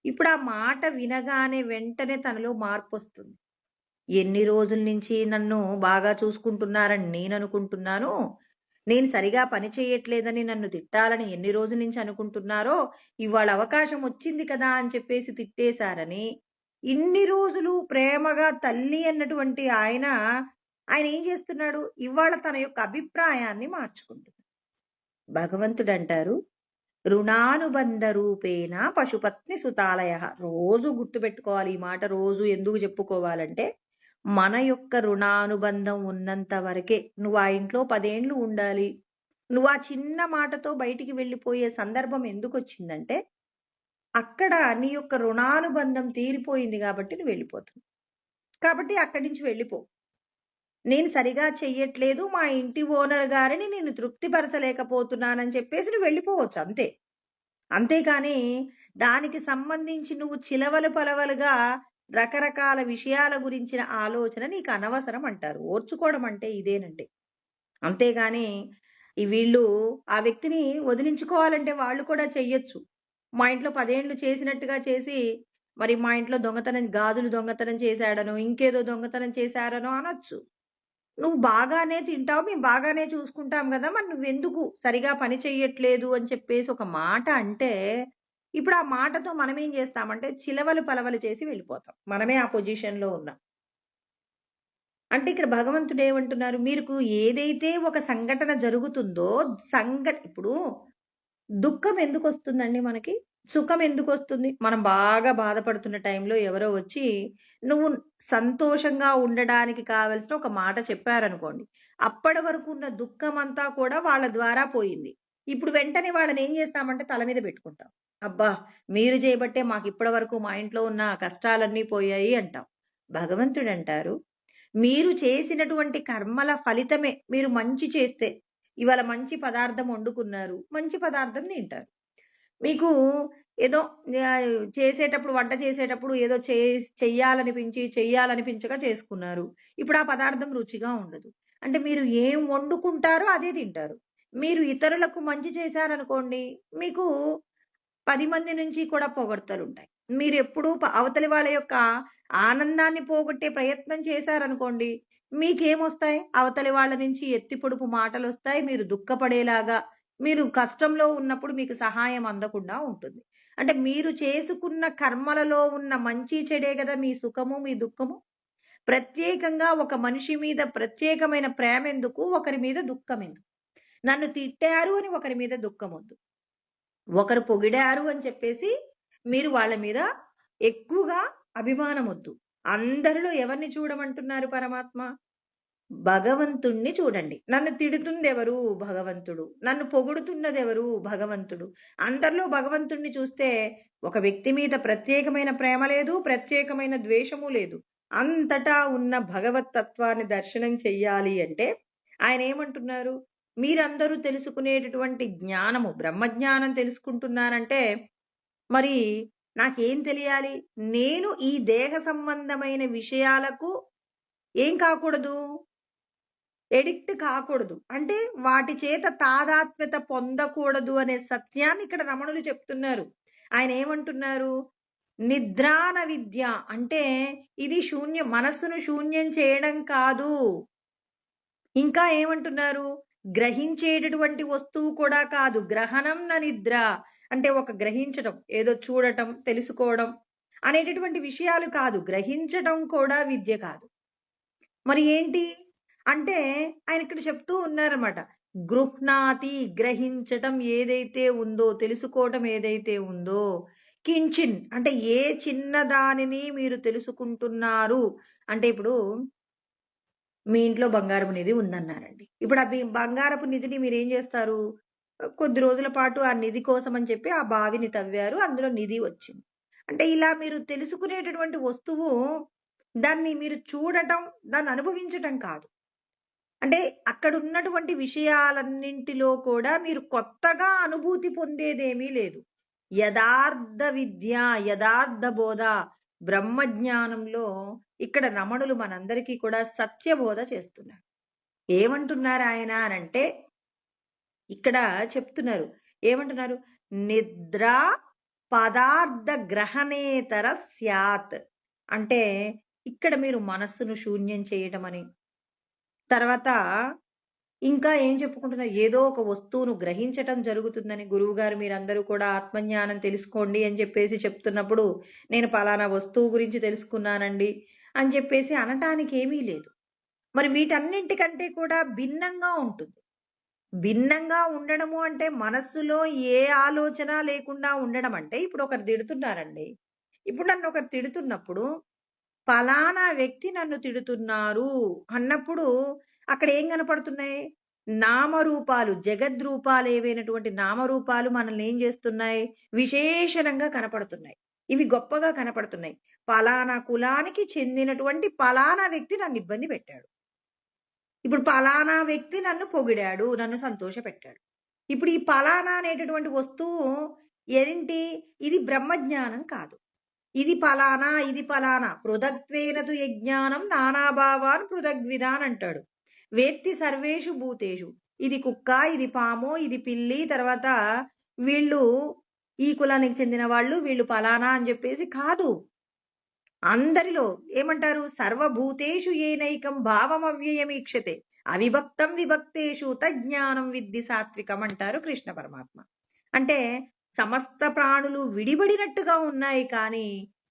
ఇప్పుడు ఆ మాట వినగానే వెంటనే తనలో మార్పొస్తుంది. ఎన్ని రోజుల నుంచి నన్ను బాగా చూసుకుంటున్నారని నేను అనుకుంటున్నాను. నేను సరిగా పని చేయట్లేదని నన్ను తిట్టాలని ఎన్ని రోజుల నుంచి అనుకుంటున్నారో ఇవాళ అవకాశం వచ్చింది కదా అని చెప్పేసి తిట్టేశారని ఇన్ని రోజులు ప్రేమగా తల్లి అన్నటువంటి ఆయన ఏం చేస్తున్నాడు? ఇవాళ తన యొక్క అభిప్రాయాన్ని మార్చుకుంటున్నాడు. భగవంతుడు అంటారు రుణానుబంధ రూపేణ పశుపత్ని సుతాలయ. రోజు గుర్తుపెట్టుకోవాలి ఈ మాట. రోజు ఎందుకు చెప్పుకోవాలంటే మన యొక్క రుణానుబంధం ఉన్నంత వరకే. నువ్వు ఆ ఇంట్లో 10 ఏండ్లు ఉండాలి. నువ్వు ఆ చిన్న మాటతో బయటికి వెళ్ళిపోయే సందర్భం ఎందుకొచ్చిందంటే, అక్కడ నీ యొక్క రుణానుబంధం తీరిపోయింది గాబట్టి నువ్వెళ్ళిపోతున్నావు. కాబట్టి అక్కడి నుంచి వెళ్ళిపో. నేను సరిగా చెయ్యట్లేదు, మా ఇంటి ఓనర్ గారిని నేను తృప్తిపరచలేకపోతున్నానని చెప్పేసి నువ్వు వెళ్ళిపోవచ్చు అంతే. అంతేగాని దానికి సంబంధించి నువ్వు చిలవలు పలవలుగా రకరకాల విషయాల గురించిన ఆలోచన నీకు అనవసరం అంటారు. ఓర్చుకోవడం అంటే ఇదేనండి. అంతేగాని వీళ్ళు ఆ వ్యక్తిని వదిలించుకోవాలంటే వాళ్ళు కూడా చెయ్యొచ్చు. మా ఇంట్లో 10 ఏండ్లు చేసినట్టుగా చేసి, మరి మా ఇంట్లో దొంగతనం గాజులు దొంగతనం చేశాడనో, ఇంకేదో దొంగతనం చేశారనో అనొచ్చు. నువ్వు బాగానే తింటావు, మేము బాగానే చూసుకుంటాం గదా! మరి నువ్వెందుకు సరిగా పని చెయ్యట్లేదు అని చెప్పేసి ఒక మాట అంటే, ఇప్పుడు ఆ మాటతో మనమేం జేస్తామంటే చిలవలు పలవలు చేసి వెళ్ళిపోతాం. మనమే ఆ పొజిషన్‌లో ఉన్నాం. అంటే ఇక్కడ భగవంతుడేమంటున్నారు, మీకు ఏదైతే ఒక సంఘటన జరుగుతుందో ఇప్పుడు దుఃఖం ఎందుకొస్తుందండి మనకి? సుఖం ఎందుకొస్తుంది? మనం బాగా బాధపడుతున్న టైంలో ఎవరో వచ్చి, నువ్వు సంతోషంగా ఉండడానికి కావాల్సిన ఒక మాట చెప్పారనుకోండి. అప్పటి వరకు ఉన్న దుఃఖమంతా కూడా వాళ్ళ ద్వారా పోయింది. ఇప్పుడు వెంటనే వాళ్ళనేం చేస్తామంటే తల మీద పెట్టుకుంటాం. అబ్బా! మీరు చేయబట్టే మాకిప్పటి వరకు మా ఇంట్లో ఉన్న కష్టాలన్నీ పోయాయి అంటాం. భగవంతుడంటారు, మీరు చేసినటువంటి కర్మల ఫలితమే మీరు మంచి చేస్తే, ఇవాళ మంచి పదార్థం వండుకున్నారు. మంచి పదార్థం తింటారు. మీకు ఏదో చేసేటప్పుడు వంట చేసేటప్పుడు ఏదో చెయ్యాలనిపించక చేసుకున్నారు. ఇప్పుడు ఆ పదార్థం రుచిగా ఉండదు. అంటే మీరు ఏం వండుకుంటారో అదే తింటారు. మీరు ఇతరులకు మంచి చేశారనుకోండి, మీకు 10 మంది నుంచి కూడా పొగడ్తలుంటాయి. మీరెప్పుడూ అవతలి వాళ్ళ యొక్క ఆనందాన్ని పోగొట్టే ప్రయత్నం చేశారనుకోండి, మీకేమొస్తాయి? అవతలి వాళ్ళ నుంచి ఎత్తి పొడుపు మాటలొస్తాయి. మీరు దుఃఖపడేలాగా, మీరు కష్టంలో ఉన్నప్పుడు మీకు సహాయం అందకుండా ఉంటుంది. అంటే మీరు చేసుకున్న కర్మలలో ఉన్న మంచి చెడే గదా మీ సుఖము, మీ దుఃఖము. ప్రత్యేకంగా ఒక మనిషి మీద ప్రత్యేకమైన ప్రేమెందుకు? ఒకరి మీద దుఃఖమెందుకు? నన్ను తిట్టారు అని ఒకరి మీద దుఃఖమొద్దు. ఒకరు పొగిడారు అని చెప్పేసి మీరు వాళ్ళ మీద ఎక్కువగా అభిమానమొద్దు. అందరిలో ఎవరిని చూడమంటున్నారు పరమాత్మ? భగవంతుణ్ణి చూడండి. నన్ను తిడుతుందెవరు? భగవంతుడు. నన్ను పొగుడుతున్నదెవరు? భగవంతుడు. అందరిలో భగవంతుణ్ణి చూస్తే ఒక వ్యక్తి మీద ప్రత్యేకమైన ప్రేమ లేదు, ప్రత్యేకమైన ద్వేషము లేదు. అంతటా ఉన్న భగవత్ తత్వాన్ని దర్శనం చెయ్యాలి అంటే ఆయనేమంటున్నారు? మీరందరూ తెలుసుకునేటటువంటి జ్ఞానము, బ్రహ్మజ్ఞానం తెలుసుకుంటున్నారంటే, మరి నాకేం తెలియాలి? నేను ఈ దేహ సంబంధమైన విషయాలకు ఏం కాకూడదు? ఎడిక్ట్ కాకూడదు. అంటే వాటి చేత తాదాత్మ్యత పొందకూడదు అనే సత్యాన్ని ఇక్కడ రమణులు చెప్తున్నారు. ఆయనేమంటున్నారు? నిద్రాన విద్య అంటే ఇది మనస్సును శూన్యం చేయడం కాదు. ఇంకా ఏమంటున్నారు? గ్రహించేటటువంటి వస్తువు కూడా కాదు. గ్రహణం న నిద్ర. అంటే ఒక గ్రహించటం, ఏదో చూడటం, తెలుసుకోవడం అనేటటువంటి విషయాలు కాదు. గ్రహించటం కూడా విద్య కాదు. మరి ఏంటి? అంటే ఆయన ఇక్కడ చెప్తూ ఉన్నారన్నమాట. గృహ్ణాతి గ్రహించటం ఏదైతే ఉందో, తెలుసుకోవటం ఏదైతే ఉందో, కించిన్ అంటే ఏ చిన్నదానిని మీరు తెలుసుకుంటున్నారు అంటే ఇప్పుడు మీ ఇంట్లో బంగారపు నిధి ఉందన్నారండి. ఇప్పుడు ఆ బంగారపు నిధిని మీరేం జేస్తారు? కొద్ది రోజుల పాటు ఆ నిధి కోసం అని చెప్పి ఆ బావిని తవ్వారు. అందులో నిధి వచ్చింది. అంటే ఇలా మీరు తెలుసుకునేటటువంటి వస్తువు దాన్ని మీరు చూడటం, దాన్ని అనుభవించటం కాదు. అంటే అక్కడున్నటువంటి విషయాలన్నింటిలో కూడా మీరు కొత్తగా అనుభూతి పొందేదేమీ లేదు. యదార్థ విద్య, యదార్థ బోధ, బ్రహ్మజ్ఞానంలో ఇక్కడ రమణులు మనందరికీ కూడా సత్యబోధ చేస్తున్నారు. ఏమంటున్నారు ఆయన అనంటే, ఇక్కడ చెప్తున్నారు. ఏమంటున్నారు? నిద్ర పదార్థ గ్రహణేతర స్యాత్. అంటే ఇక్కడ మీరు మనస్సును శూన్యం చేయటమని, తర్వాత ఇంకా ఏం చెప్పుకుంటున్నారు? ఏదో ఒక వస్తువును గ్రహించటం జరుగుతుందని గురువుగారు మీరందరూ కూడా ఆత్మజ్ఞానం తెలుసుకోండి అని చెప్పేసి చెప్తున్నప్పుడు, నేను పలానా వస్తువు గురించి తెలుసుకున్నానండి అని చెప్పేసి అనటానికి ఏమీ లేదు. మరి వీటన్నింటికంటే కూడా భిన్నంగా ఉంటుంది. భిన్నంగా ఉండడము అంటే మనస్సులో ఏ ఆలోచన లేకుండా ఉండడం అంటే, ఇప్పుడు ఒకరు తిడుతున్నారండి. ఇప్పుడు నన్ను ఒకరు తిడుతున్నప్పుడు, పలానా వ్యక్తి నన్ను తిడుతున్నారు అన్నప్పుడు అక్కడ ఏం కనపడుతున్నాయి? నామరూపాలు, జగద్రూపాలు ఏవైనటువంటి నామరూపాలు మనల్ని ఏం చేస్తున్నాయి? విశేషణంగా కనపడుతున్నాయి. ఇవి గొప్పగా కనపడుతున్నాయి. పలానా కులానికి చెందినటువంటి పలానా వ్యక్తి నన్ను ఇబ్బంది పెట్టాడు. ఇప్పుడు పలానా వ్యక్తి నన్ను పొగిడాడు, నన్ను సంతోషపెట్టాడు. ఇప్పుడు ఈ పలానా అనేటటువంటి వస్తువు ఏంటి? ఇది బ్రహ్మజ్ఞానం కాదు. ఇది పలానా, ఇది పలానా. పృథగ్వేనతు యజ్ఞానం నానాభావాన్ పృథగ్విధాన్ అంటాడు. వేత్తి సర్వేషు భూతేషు. ఇది కుక్క, ఇది పాము, ఇది పిల్లి, తర్వాత వీళ్ళు ఈ కులానికి చెందిన వాళ్ళు, వీళ్ళు పలానా అని చెప్పేసి కాదు. అందరిలో ఏమంటారు? సర్వభూతేషు ఏనైకం భావమవ్యయమీక్షతే అవిభక్తం విభక్తేషు తజ్ఞానం విద్ధి సాత్వికం అంటారు కృష్ణ పరమాత్మ. అంటే సమస్త ప్రాణులు విడిబడినట్టుగా ఉన్నాయి, కానీ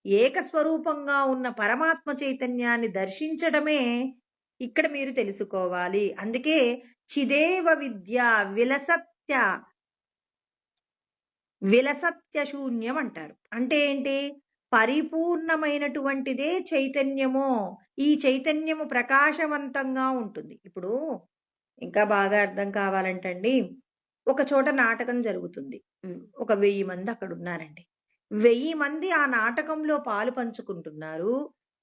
ఏకస్వరూపంగా ఉన్న పరమాత్మ చైతన్యాన్ని దర్శించడమే ఇక్కడ మీరు తెలుసుకోవాలి. అందుకే చిదేవ విద్య విలసత్య విలసత్య శూన్యం అంటారు. అంటే ఏంటి? పరిపూర్ణమైనటువంటిదే చైతన్యము. ఈ చైతన్యము ప్రకాశవంతంగా ఉంటుంది. ఇప్పుడు ఇంకా బాగా అర్థం కావాలంటండి, ఒక చోట నాటకం జరుగుతుంది. ఒక 1000 మంది అక్కడ ఉన్నారండి. 1000 మంది ఆ నాటకంలో పాలు పంచుకుంటున్నారు.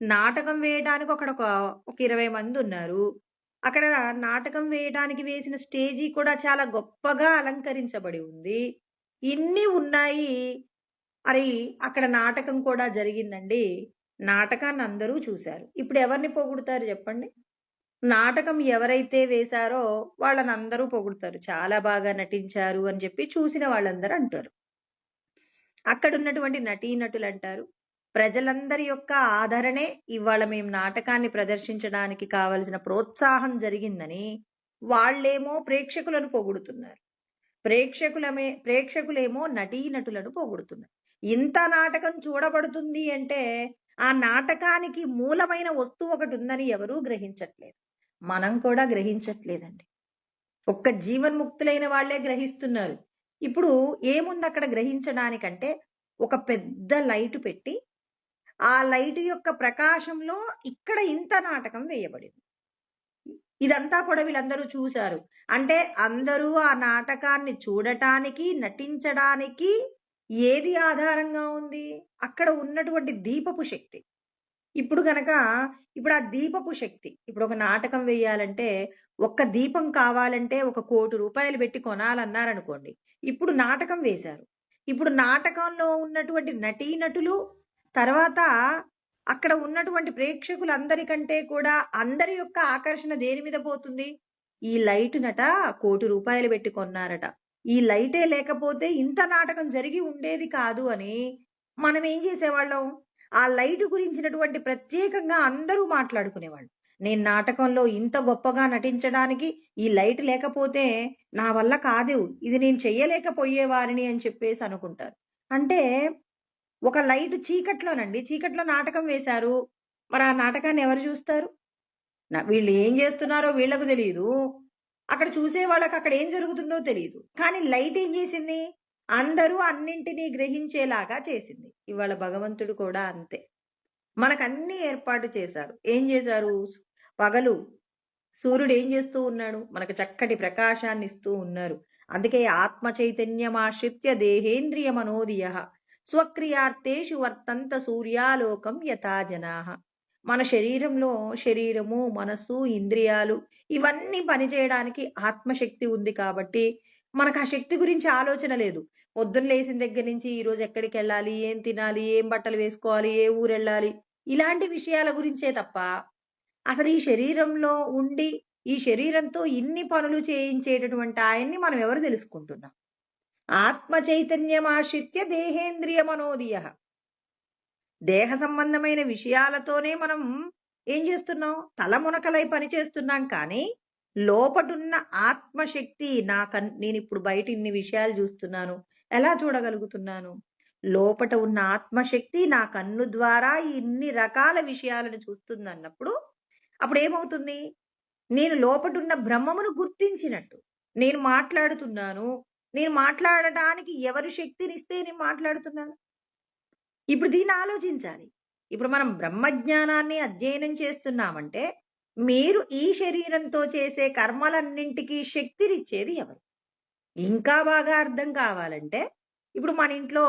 నాటకం వేయడానికి అక్కడ ఒక 20 మంది ఉన్నారు. అక్కడ నాటకం వేయడానికి వేసిన స్టేజీ కూడా చాలా గొప్పగా అలంకరించబడి ఉంది. ఇన్ని ఉన్నాయి. మరి అక్కడ నాటకం కూడా జరిగిందండి. నాటకాన్ని అందరూ చూశారు. ఇప్పుడు ఎవరిని పొగుడుతారు చెప్పండి? నాటకం ఎవరైతే వేశారో వాళ్ళని అందరూ పొగుడుతారు. చాలా బాగా నటించారు అని చెప్పి చూసిన వాళ్ళందరూ అంటారు. అక్కడున్నటువంటి నటీనటులు అంటారు, ప్రజలందరి యొక్క ఆదరణే ఇవాళ మేము నాటకాన్ని ప్రదర్శించడానికి కావలసిన ప్రోత్సాహం జరిగిందని వాళ్ళేమో ప్రేక్షకులను పొగుడుతున్నారు. ప్రేక్షకులేమో నటీనటులను పొగుడుతున్నారు. ఇంత నాటకం చూడబడుతుంది అంటే ఆ నాటకానికి మూలమైన వస్తువు ఒకటి ఉందని ఎవరూ గ్రహించట్లేదు. మనం కూడా గ్రహించట్లేదండి. ఒక్క జీవన్ముక్తులైన వాళ్లే గ్రహిస్తున్నారు. ఇప్పుడు ఏముంది అక్కడ గ్రహించడానికంటే? ఒక పెద్ద లైట్ పెట్టి ఆ లైట్ యొక్క ప్రకాశంలో ఇక్కడ ఇంత నాటకం వేయబడింది. ఇదంతా కూడా వీళ్ళందరూ చూశారు. అంటే అందరూ ఆ నాటకాన్ని చూడటానికి, నటించడానికి ఏది ఆధారంగా ఉంది? అక్కడ ఉన్నటువంటి దీపపు శక్తి. ఇప్పుడు ఆ దీపపు శక్తి, ఇప్పుడు ఒక నాటకం వేయాలంటే ఒక్క దీపం కావాలంటే 1 కోటి రూపాయలు పెట్టి కొనాలన్నారనుకోండి. ఇప్పుడు నాటకం వేశారు. ఇప్పుడు నాటకంలో ఉన్నటువంటి నటీనటులు, తర్వాత అక్కడ ఉన్నటువంటి ప్రేక్షకులందరికంటే కూడా అందరి యొక్క ఆకర్షణ దేని మీద పోతుంది? ఈ లైట్ నట 1 కోటి రూపాయలు పెట్టి కొన్నారట. ఈ లైటే లేకపోతే ఇంత నాటకం జరిగి ఉండేది కాదు అని మనం ఏం చేసేవాళ్ళం? ఆ లైట్ గురించినటువంటి ప్రత్యేకంగా అందరూ మాట్లాడుకునేవాళ్ళు. నేను నాటకంలో ఇంత గొప్పగా నటించడానికి ఈ లైట్ లేకపోతే నా వల్ల కాదు, ఇది నేను చెయ్యలేకపోయేవారిని అని చెప్పేసి అనుకుంటారు. అంటే ఒక లైట్ చీకట్లో నాటకం వేశారు. మరి ఆ నాటకాన్ని ఎవరు చూస్తారు? వీళ్ళు ఏం చేస్తున్నారో వీళ్ళకు తెలియదు. అక్కడ చూసే వాళ్ళకి అక్కడ ఏం జరుగుతుందో తెలియదు. కానీ లైట్ ఏం చేసింది? అందరూ అన్నింటినీ గ్రహించేలాగా చేసింది. ఇవాళ భగవంతుడు కూడా అంతే. మనకన్నీ ఏర్పాటు చేశారు. ఏం చేశారు? పగలు సూర్యుడు ఏం చేస్తూ ఉన్నాడు? మనకు చక్కటి ప్రకాశాన్ని ఇస్తూ ఉన్నారు. అందుకే ఆత్మ చైతన్యమాశ్రిత్య దేహేంద్రియ మనోదియ స్వక్రియార్థేషు వర్తంత సూర్యాలోకం యథా జనాః. మన శరీరము, మనస్సు, ఇంద్రియాలు ఇవన్నీ పనిచేయడానికి ఆత్మశక్తి ఉంది కాబట్టి మనకు ఆ శక్తి గురించి ఆలోచన లేదు. పొద్దున్న లేచిన దగ్గర నుంచి ఈరోజు ఎక్కడికి వెళ్ళాలి, ఏం తినాలి, ఏం బట్టలు వేసుకోవాలి, ఏ ఊరు వెళ్ళాలి, ఇలాంటి విషయాల గురించే తప్ప అసలు ఈ శరీరంలో ఉండి ఈ శరీరంతో ఇన్ని పనులు చేయించేటటువంటి ఆయన్ని మనం ఎవరు తెలుసుకుంటున్నాం? ఆత్మ చైతన్యమాశ్రిత్య దేహేంద్రియ మనోదియ. దేహ సంబంధమైన విషయాలతోనే మనం ఏం చేస్తున్నాం? తలమునకలై పని చేస్తున్నాం. కానీ లోపటున్న ఆత్మశక్తి నేను ఇప్పుడు బయట ఇన్ని విషయాలు చూస్తున్నాను, ఎలా చూడగలుగుతున్నాను? లోపట ఉన్న ఆత్మశక్తి నా కన్ను ద్వారా ఇన్ని రకాల విషయాలను చూస్తుంది అన్నప్పుడు అప్పుడు ఏమవుతుంది? నేను లోపటున్న బ్రహ్మమును గుర్తించినట్టు నేను మాట్లాడుతున్నాను. నేను మాట్లాడటానికి ఎవరి శక్తినిస్తే నేను మాట్లాడుతున్నాను? ఇప్పుడు దీన్ని ఆలోచించాలి. ఇప్పుడు మనం బ్రహ్మజ్ఞానాన్ని అధ్యయనం చేస్తున్నామంటే మీరు ఈ శరీరంతో చేసే కర్మలన్నింటికి శక్తినిచ్చేది ఎవరు? ఇంకా బాగా అర్థం కావాలంటే, ఇప్పుడు మన ఇంట్లో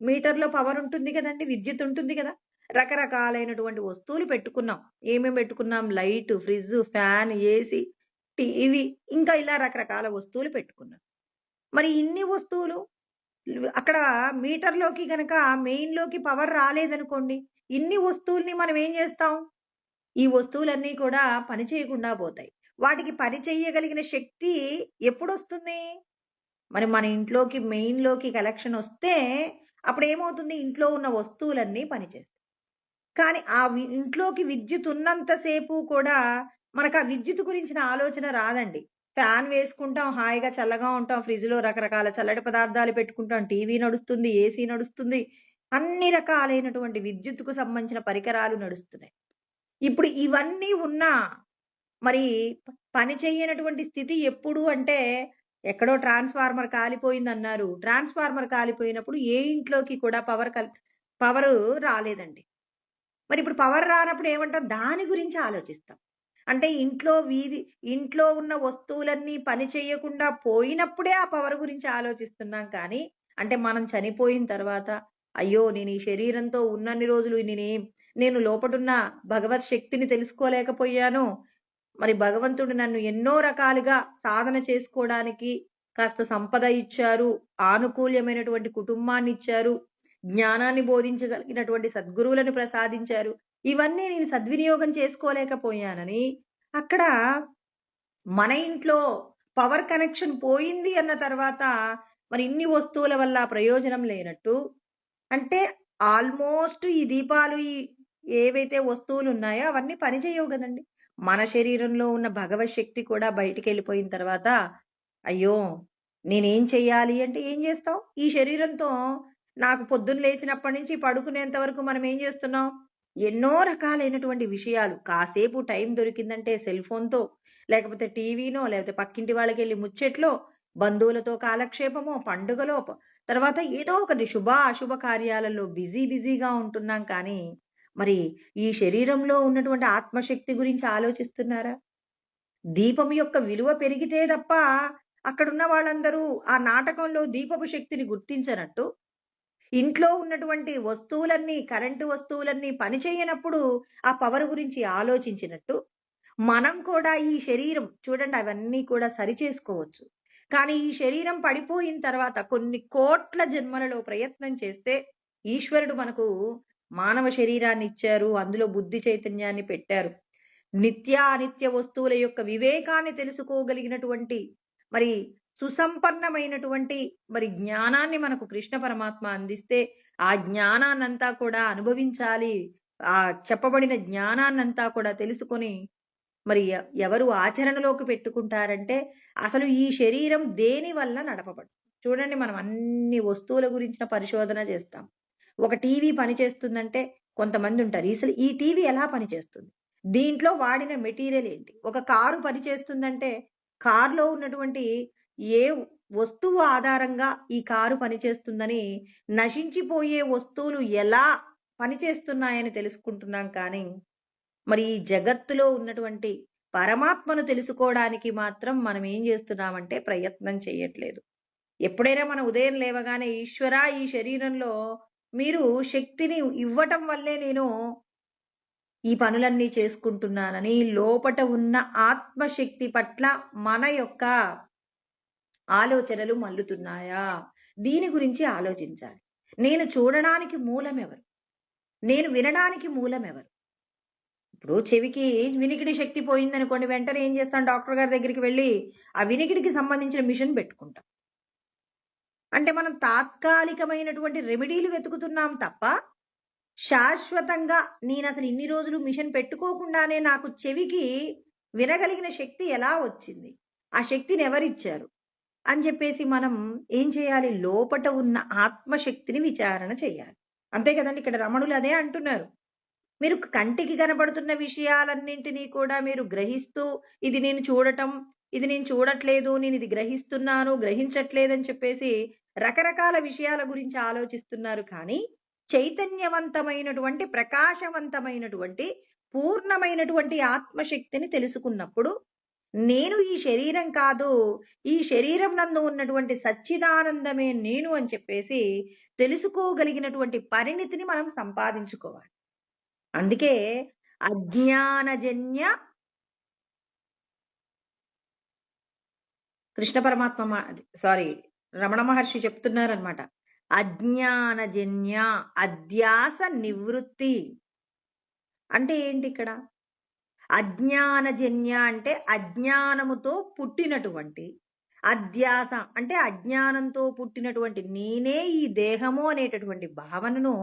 మీటర్‌లో పవర్ ఉంటుంది గదండీ! విద్యుత్ ఉంటుంది గదా! రకరకాలైనటువంటి వస్తువులు పెట్టుకున్నాం. ఏమేం పెట్టుకున్నాం? Light, fridge, fan, AC, TV, ఇంకా ఇలా రకరకాల వస్తువులు పెట్టుకున్నాం. మరి ఇన్ని వస్తువులు అక్కడ మీటర్‌లోకి గనక మెయిన్‌లోకి పవర్ రాలేదనుకోండి, ఇన్ని వస్తువుల్ని మనం ఏం జేస్తాం? ఈ వస్తువులన్నీ కూడా పని చేయకుండా పోతాయి. వాటికి పని చెయ్యగలిగిన శక్తి ఎప్పుడొస్తుంది? మరి మన ఇంట్లోకి మెయిన్‌లోకి కనెక్షనొస్తే అప్పుడేమవుతుంది? ఇంట్లో ఉన్న వస్తువులన్నీ పనిచేస్తాయి. కానీ ఆ ఇంట్లోకి విద్యుత్ ఉన్నంత సేపు కూడా మనకు ఆ విద్యుత్ గురించిన ఆలోచన రాదండి. ఫ్యాన్ వేసుకుంటాం, హాయిగా చల్లగా ఉంటాం. ఫ్రిడ్జ్‌లో రకరకాల చల్లటి పదార్థాలు పెట్టుకుంటాం. టీవీ నడుస్తుంది, ఏసీ నడుస్తుంది. అన్ని రకాలైనటువంటి విద్యుత్తుకు సంబంధించిన పరికరాలు నడుస్తున్నాయి. ఇప్పుడు ఇవన్నీ ఉన్నా మరి పని చెయ్యనటువంటి స్థితి ఎప్పుడు అంటే, ఎక్కడో ట్రాన్స్‌ఫార్మర్ కాలిపోయిందన్నారు. ట్రాన్స్‌ఫార్మర్ కాలిపోయినప్పుడు ఏ ఇంట్లోకి కూడా పవరు రాలేదండి. మరిప్పుడు పవర్ రానప్పుడు ఏమంటాం? దాని గురించి ఆలోచిస్తాం. అంటే ఇంట్లో ఉన్న వస్తువులన్నీ పని చేయకుండా పోయినప్పుడే ఆ పవర్ గురించి ఆలోచిస్తున్నాం కానీ, అంటే మనం చనిపోయిన తర్వాత, అయ్యో! నేను ఈ శరీరంతో ఉన్నన్ని రోజులు నేను లోపటున్న భగవత్ శక్తిని తెలుసుకోలేకపోయాను. మరి భగవంతుడు నన్ను ఎన్నో రకాలుగా సాధన చేసుకోవడానికి కాస్త సంపద ఇచ్చారు. ఆనుకూల్యమైనటువంటి కుటుంబాన్నిచ్చారు. జ్ఞానాన్ని బోధించగలిగినటువంటి సద్గురువులను ప్రసాదించారు. ఇవన్నీ నేను సద్వినియోగం చేసుకోలేకపోయానని, అక్కడ మన ఇంట్లో పవర్ కనెక్షన్ పోయింది అన్న తర్వాత, మరి ఇన్ని వస్తువుల వల్ల ప్రయోజనం లేనట్టు, అంటే ఆల్మోస్ట్ ఈ దీపాలు ఏవైతే వస్తువులున్నాయో అవన్నీ పనిచేయవు గదండీ! మన శరీరంలో ఉన్న భగవత్ శక్తి కూడా బయటికెళ్ళిపోయిన తర్వాత, అయ్యో! నేనేం చెయ్యాలి అంటే ఏం జేస్తాం? ఈ శరీరంతో నాకు పొద్దున్న లేచినప్పటి నుంచి పడుకునేంత వరకు మనం ఏం జేస్తున్నాం? ఎన్నో రకాలైనటువంటి విషయాలు కాసేపు టైం దొరికిందంటే సెల్ ఫోన్‌తో, లేకపోతే టీవీనో, లేకపోతే పక్కింటి వాళ్ళకెళ్ళి ముచ్చట్లో, బంధువులతో కాలక్షేపమో, పండుగలో, తర్వాత ఏదో ఒకటి అశుభ కార్యాలలో బిజీగా ఉంటున్నాం కానీ, మరి ఈ శరీరంలో ఉన్నటువంటి ఆత్మశక్తి గురించి ఆలోచిస్తున్నారా? దీపం యొక్క విలువ పెరిగితే తప్ప అక్కడున్న వాళ్ళందరూ ఆ నాటకంలో దీపపు శక్తిని గుర్తించనట్టు, ఇంట్లో ఉన్నటువంటి వస్తువులన్నీ, కరెంటు వస్తువులన్నీ పనిచేయనప్పుడు ఆ పవర్ గురించి ఆలోచించినట్టు, మనం కూడా ఈ శరీరం చూడండి అవన్నీ కూడా సరిచేసుకోవచ్చు. కానీ ఈ శరీరం పడిపోయిన తర్వాత కొన్ని కోట్ల జన్మలలో ప్రయత్నం చేస్తే ఈశ్వరుడు మనకు మానవ శరీరాన్నిచ్చారు. అందులో బుద్ధి చైతన్యాన్ని పెట్టారు. అనిత్య వస్తువుల యొక్క వివేకాన్ని తెలుసుకోగలిగినటువంటి మరి సుసంపన్నమైనటువంటి మరి జ్ఞానాన్ని మనకు కృష్ణ పరమాత్మ అందిస్తే, ఆ జ్ఞానాన్నంతా కూడా అనుభవించాలి. ఆ చెప్పబడిన జ్ఞానాన్నంతా కూడా తెలుసుకొని మరి ఎవరు ఆచరణలోకి పెట్టుకుంటారంటే, అసలు ఈ శరీరం దేని వల్ల చూడండి మనం అన్ని వస్తువుల గురించిన పరిశోధన చేస్తాం. ఒక టీవీ పనిచేస్తుందంటే కొంతమందుంటారు. అసలు ఈ టీవీ ఎలా పనిచేస్తుంది? దీంట్లో వాడిన మెటీరియల్ ఏంటి? ఒక కారు పనిచేస్తుందంటే, కార్‌లో ఉన్నటువంటి ఏ వస్తువు ఆధారంగా ఈ కారు పనిచేస్తుందని నశించిపోయే వస్తువులు ఎలా పనిచేస్తున్నాయని తెలుసుకుంటున్నాం కానీ, మరి ఈ జగత్తులో ఉన్నటువంటి పరమాత్మను తెలుసుకోవడానికి మాత్రం మనం ఏం చేస్తున్నామంటే ప్రయత్నం చేయట్లేదు. ఎప్పుడైనా మనం ఉదయం లేవగానే ఈశ్వరా ఈ శరీరంలో మీరు శక్తిని ఇవ్వటం వల్లే నేను ఈ పనులన్నీ చేసుకుంటున్నానని లోపట ఉన్న ఆత్మశక్తి పట్ల మన యొక్క ఆలోచనలు మల్లుతున్నాయా? దీని గురించి ఆలోచించాలి. నేను చూడడానికి మూలమెవరు? నేను వినడానికి మూలమెవరు? ఇప్పుడు చెవికి వినికిడి శక్తి పోయిందనుకోండి, వెంటనే ఏం చేస్తాం? డాక్టర్ గారి దగ్గరికి వెళ్లి ఆ వినికిడికి సంబంధించిన మిషన్ పెట్టుకుంటాం. అంటే మనం తాత్కాలికమైనటువంటి రెమెడీలు వెతుకుతున్నాం తప్ప, శాశ్వతంగా నేనసలు ఇన్ని రోజులు మిషన్ పెట్టుకోకుండానే నాకు చెవికి వినగలిగిన శక్తి ఎలా వచ్చింది? ఆ శక్తిని ఎవరిచ్చారు? అని చెప్పేసి మనం ఏం చేయాలి? లోపట ఉన్న ఆత్మశక్తిని విచారణ చేయాలి. అంతే కదండీ! ఇక్కడ రమణులు అదే అంటున్నారు. మీరు కంటికి కనబడుతున్న విషయాలన్నింటినీ కూడా మీరు గ్రహిస్తూ, ఇది నేను చూడటం, ఇది నేను చూడట్లేదు, నేనిది గ్రహిస్తున్నాను, గ్రహించట్లేదని చెప్పేసి రకరకాల విషయాల గురించి ఆలోచిస్తున్నారు కానీ, చైతన్యవంతమైనటువంటి, ప్రకాశవంతమైనటువంటి, పూర్ణమైనటువంటి ఆత్మశక్తిని తెలుసుకున్నప్పుడు, నేను ఈ శరీరం కాదు, ఈ శరీరం నందు ఉన్నటువంటి సచ్చిదానందమే నేను అని చెప్పేసి తెలుసుకోగలిగినటువంటి పరిణితిని మనం సంపాదించుకోవాలి. అందుకే అజ్ఞానజన్య కృష్ణ పరమాత్మ సారీ రమణ మహర్షి చెప్తున్నారనమాట. అజ్ఞానజన్య అధ్యాస నివృత్తి అంటే ఏంటి ఇక్కడ? అజ్ఞానజన్య అంటే అజ్ఞానముతో పుట్టినటువంటి, అధ్యాస అంటే అజ్ఞానంతో పుట్టినటువంటి నేనే ఈ దేహము అనేటటువంటి భావనను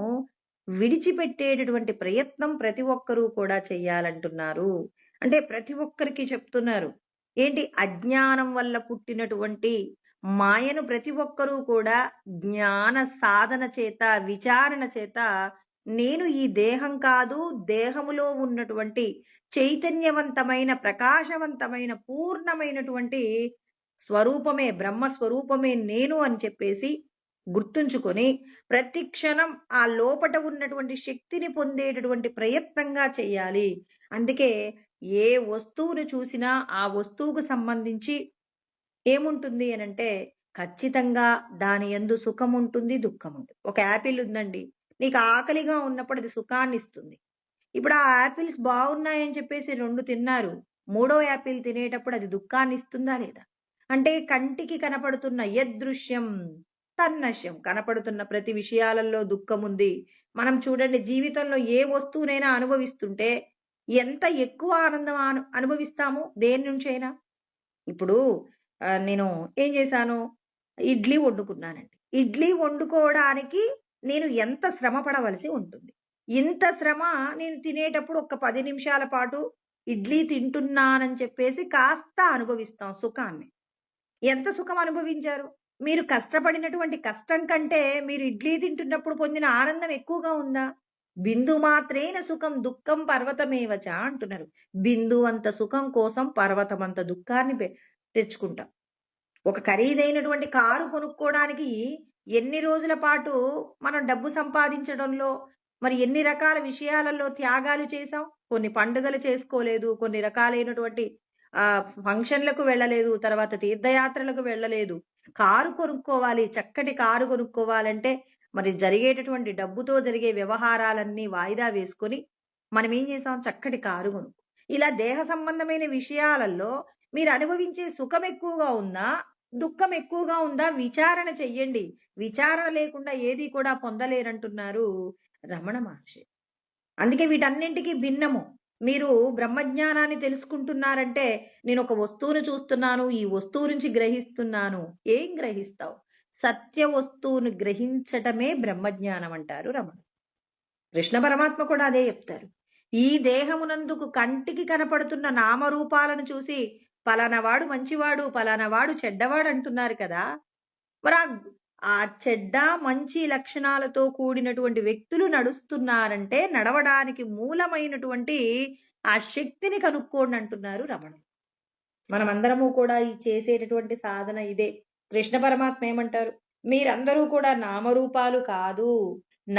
విడిచిపెట్టేటటువంటి ప్రయత్నం ప్రతి ఒక్కరూ కూడా చెయ్యాలంటున్నారు. అంటే ప్రతి ఒక్కరికి చెప్తున్నారు. ఏంటి? అజ్ఞానం వల్ల పుట్టినటువంటి మాయను ప్రతి ఒక్కరూ కూడా జ్ఞాన సాధన చేత, విచారణ చేత నేను ఈ దేహం కాదు, దేహములో ఉన్నటువంటి చైతన్యవంతమైన, ప్రకాశవంతమైన, పూర్ణమైనటువంటి స్వరూపమే, బ్రహ్మ స్వరూపమే నేను అని చెప్పేసి గుర్తుంచుకొని ప్రతి క్షణం ఆ లోపట ఉన్నటువంటి శక్తిని పొందేటటువంటి ప్రయత్నంగా చెయ్యాలి. అందుకే ఏ వస్తువును చూసినా ఆ వస్తువుకు సంబంధించి ఏముంటుంది అనంటే ఖచ్చితంగా దాని యందు సుఖం ఉంటుంది, దుఃఖం ఉంటుంది. ఒక యాపిల్ ఉందండి, నీకు ఆకలిగా ఉన్నప్పుడు అది సుఖాన్ని ఇస్తుంది. ఇప్పుడు ఆ యాపిల్స్ బాగున్నాయని చెప్పేసి 2 తిన్నారు. మూడో యాపిల్ తినేటప్పుడు అది దుఃఖాన్ని ఇస్తుందా లేదా? అంటే కంటికి కనపడుతున్న యదృశ్యం తన్నశ్యం, కనపడుతున్న ప్రతి విషయాలలో దుఃఖం ఉంది. మనం చూడండి, జీవితంలో ఏ వస్తువునైనా అనుభవిస్తుంటే ఎంత ఎక్కువ ఆనందం అనుభవిస్తాము దేని నుంచైనా. ఇప్పుడు నేను ఏం చేశాను, ఇడ్లీ వండుకున్నానండి. ఇడ్లీ వండుకోవడానికి నేను ఎంత శ్రమ పడవలసి ఉంటుంది. ఇంత శ్రమ నేను తినేటప్పుడు ఒక 10 నిమిషాల పాటు ఇడ్లీ తింటున్నానని చెప్పేసి కాస్త అనుభవిస్తాం సుఖాన్ని. ఎంత సుఖం అనుభవించారు? మీరు కష్టపడినటువంటి కష్టం కంటే మీరు ఇడ్లీ తింటున్నప్పుడు పొందిన ఆనందం ఎక్కువగా ఉందా? బిందు మాత్రేన సుఖం దుఃఖం పర్వతమేవచ అంటున్నారు. బిందు అంత సుఖం కోసం పర్వతం అంత దుఃఖాన్ని తెచ్చుకుంటాం. ఒక ఖరీదైనటువంటి కారు కొనుక్కోవడానికి ఎన్ని రోజుల పాటు మనం డబ్బు సంపాదించడంలో, మరి ఎన్ని రకాల విషయాలలో త్యాగాలు చేశాం. కొన్ని పండుగలు చేసుకోలేదు, కొన్ని రకాలైనటువంటి ఫంక్షన్లకు వెళ్ళలేదు, తర్వాత తీర్థయాత్రలకు వెళ్ళలేదు. కారు కొనుక్కోవాలి, చక్కటి కారు కొనుక్కోవాలంటే మరి జరిగేటటువంటి డబ్బుతో జరిగే వ్యవహారాలన్నీ వాయిదా వేసుకొని మనం ఏం చేసాం, చక్కటి కారు కొనుక్కో. ఇలా దేహ సంబంధమైన విషయాలలో మీరు అనుభవించే సుఖం ఎక్కువగా ఉందా, దుఃఖం ఎక్కువగా ఉందా? విచారణ చెయ్యండి. విచారణ లేకుండా ఏది కూడా పొందలేరంటున్నారు రమణ మహర్షి. అందుకే వీటన్నింటికి భిన్నము. మీరు బ్రహ్మజ్ఞానాన్ని తెలుసుకుంటున్నారంటే, నేను ఒక వస్తువును చూస్తున్నాను, ఈ వస్తువు నుంచి గ్రహిస్తున్నాను. ఏం గ్రహిస్తావు? సత్య వస్తువును గ్రహించటమే బ్రహ్మజ్ఞానం అంటారు రమణ. కృష్ణ పరమాత్మ కూడా అదే చెప్తారు. ఈ దేహమునందుకు కంటికి కనపడుతున్న నామరూపాలను చూసి పలానావాడు మంచివాడు, పలానావాడు చెడ్డవాడు అంటున్నారు కదా. మరి ఆ చెడ్డ మంచి లక్షణాలతో కూడినటువంటి వ్యక్తులు నడుస్తున్నారంటే నడవడానికి మూలమైనటువంటి ఆ శక్తిని కనుక్కోండి అంటున్నారు రమణులు. మనమందరము కూడా ఈ చేసేటటువంటి సాధన ఇదే. కృష్ణ పరమాత్మ ఏమంటారు? మీరందరూ కూడా నామరూపాలు కాదు,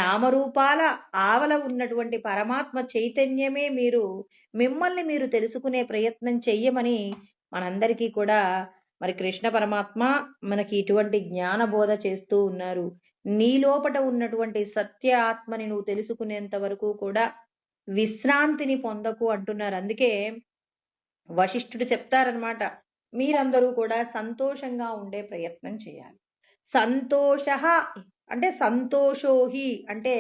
నామరూపాల ఆవల ఉన్నటువంటి పరమాత్మ చైతన్యమే మీరు. మిమ్మల్ని మీరు తెలుసుకునే ప్రయత్నం చెయ్యమని మనందరికీ కూడా మరి కృష్ణ పరమాత్మ మనకి ఇటువంటి జ్ఞాన బోధ చేస్తూ ఉన్నారు. నీ లోపట ఉన్నటువంటి సత్య ఆత్మని నువ్వు తెలుసుకునేంత వరకు కూడా విశ్రాంతిని పొందకు అంటున్నారు. అందుకే వశిష్ఠుడు చెప్తారనమాట, మీరందరూ కూడా సంతోషంగా ఉండే ప్రయత్నం చేయాలి. సంతోష అంటే సంతోషోహి అంటే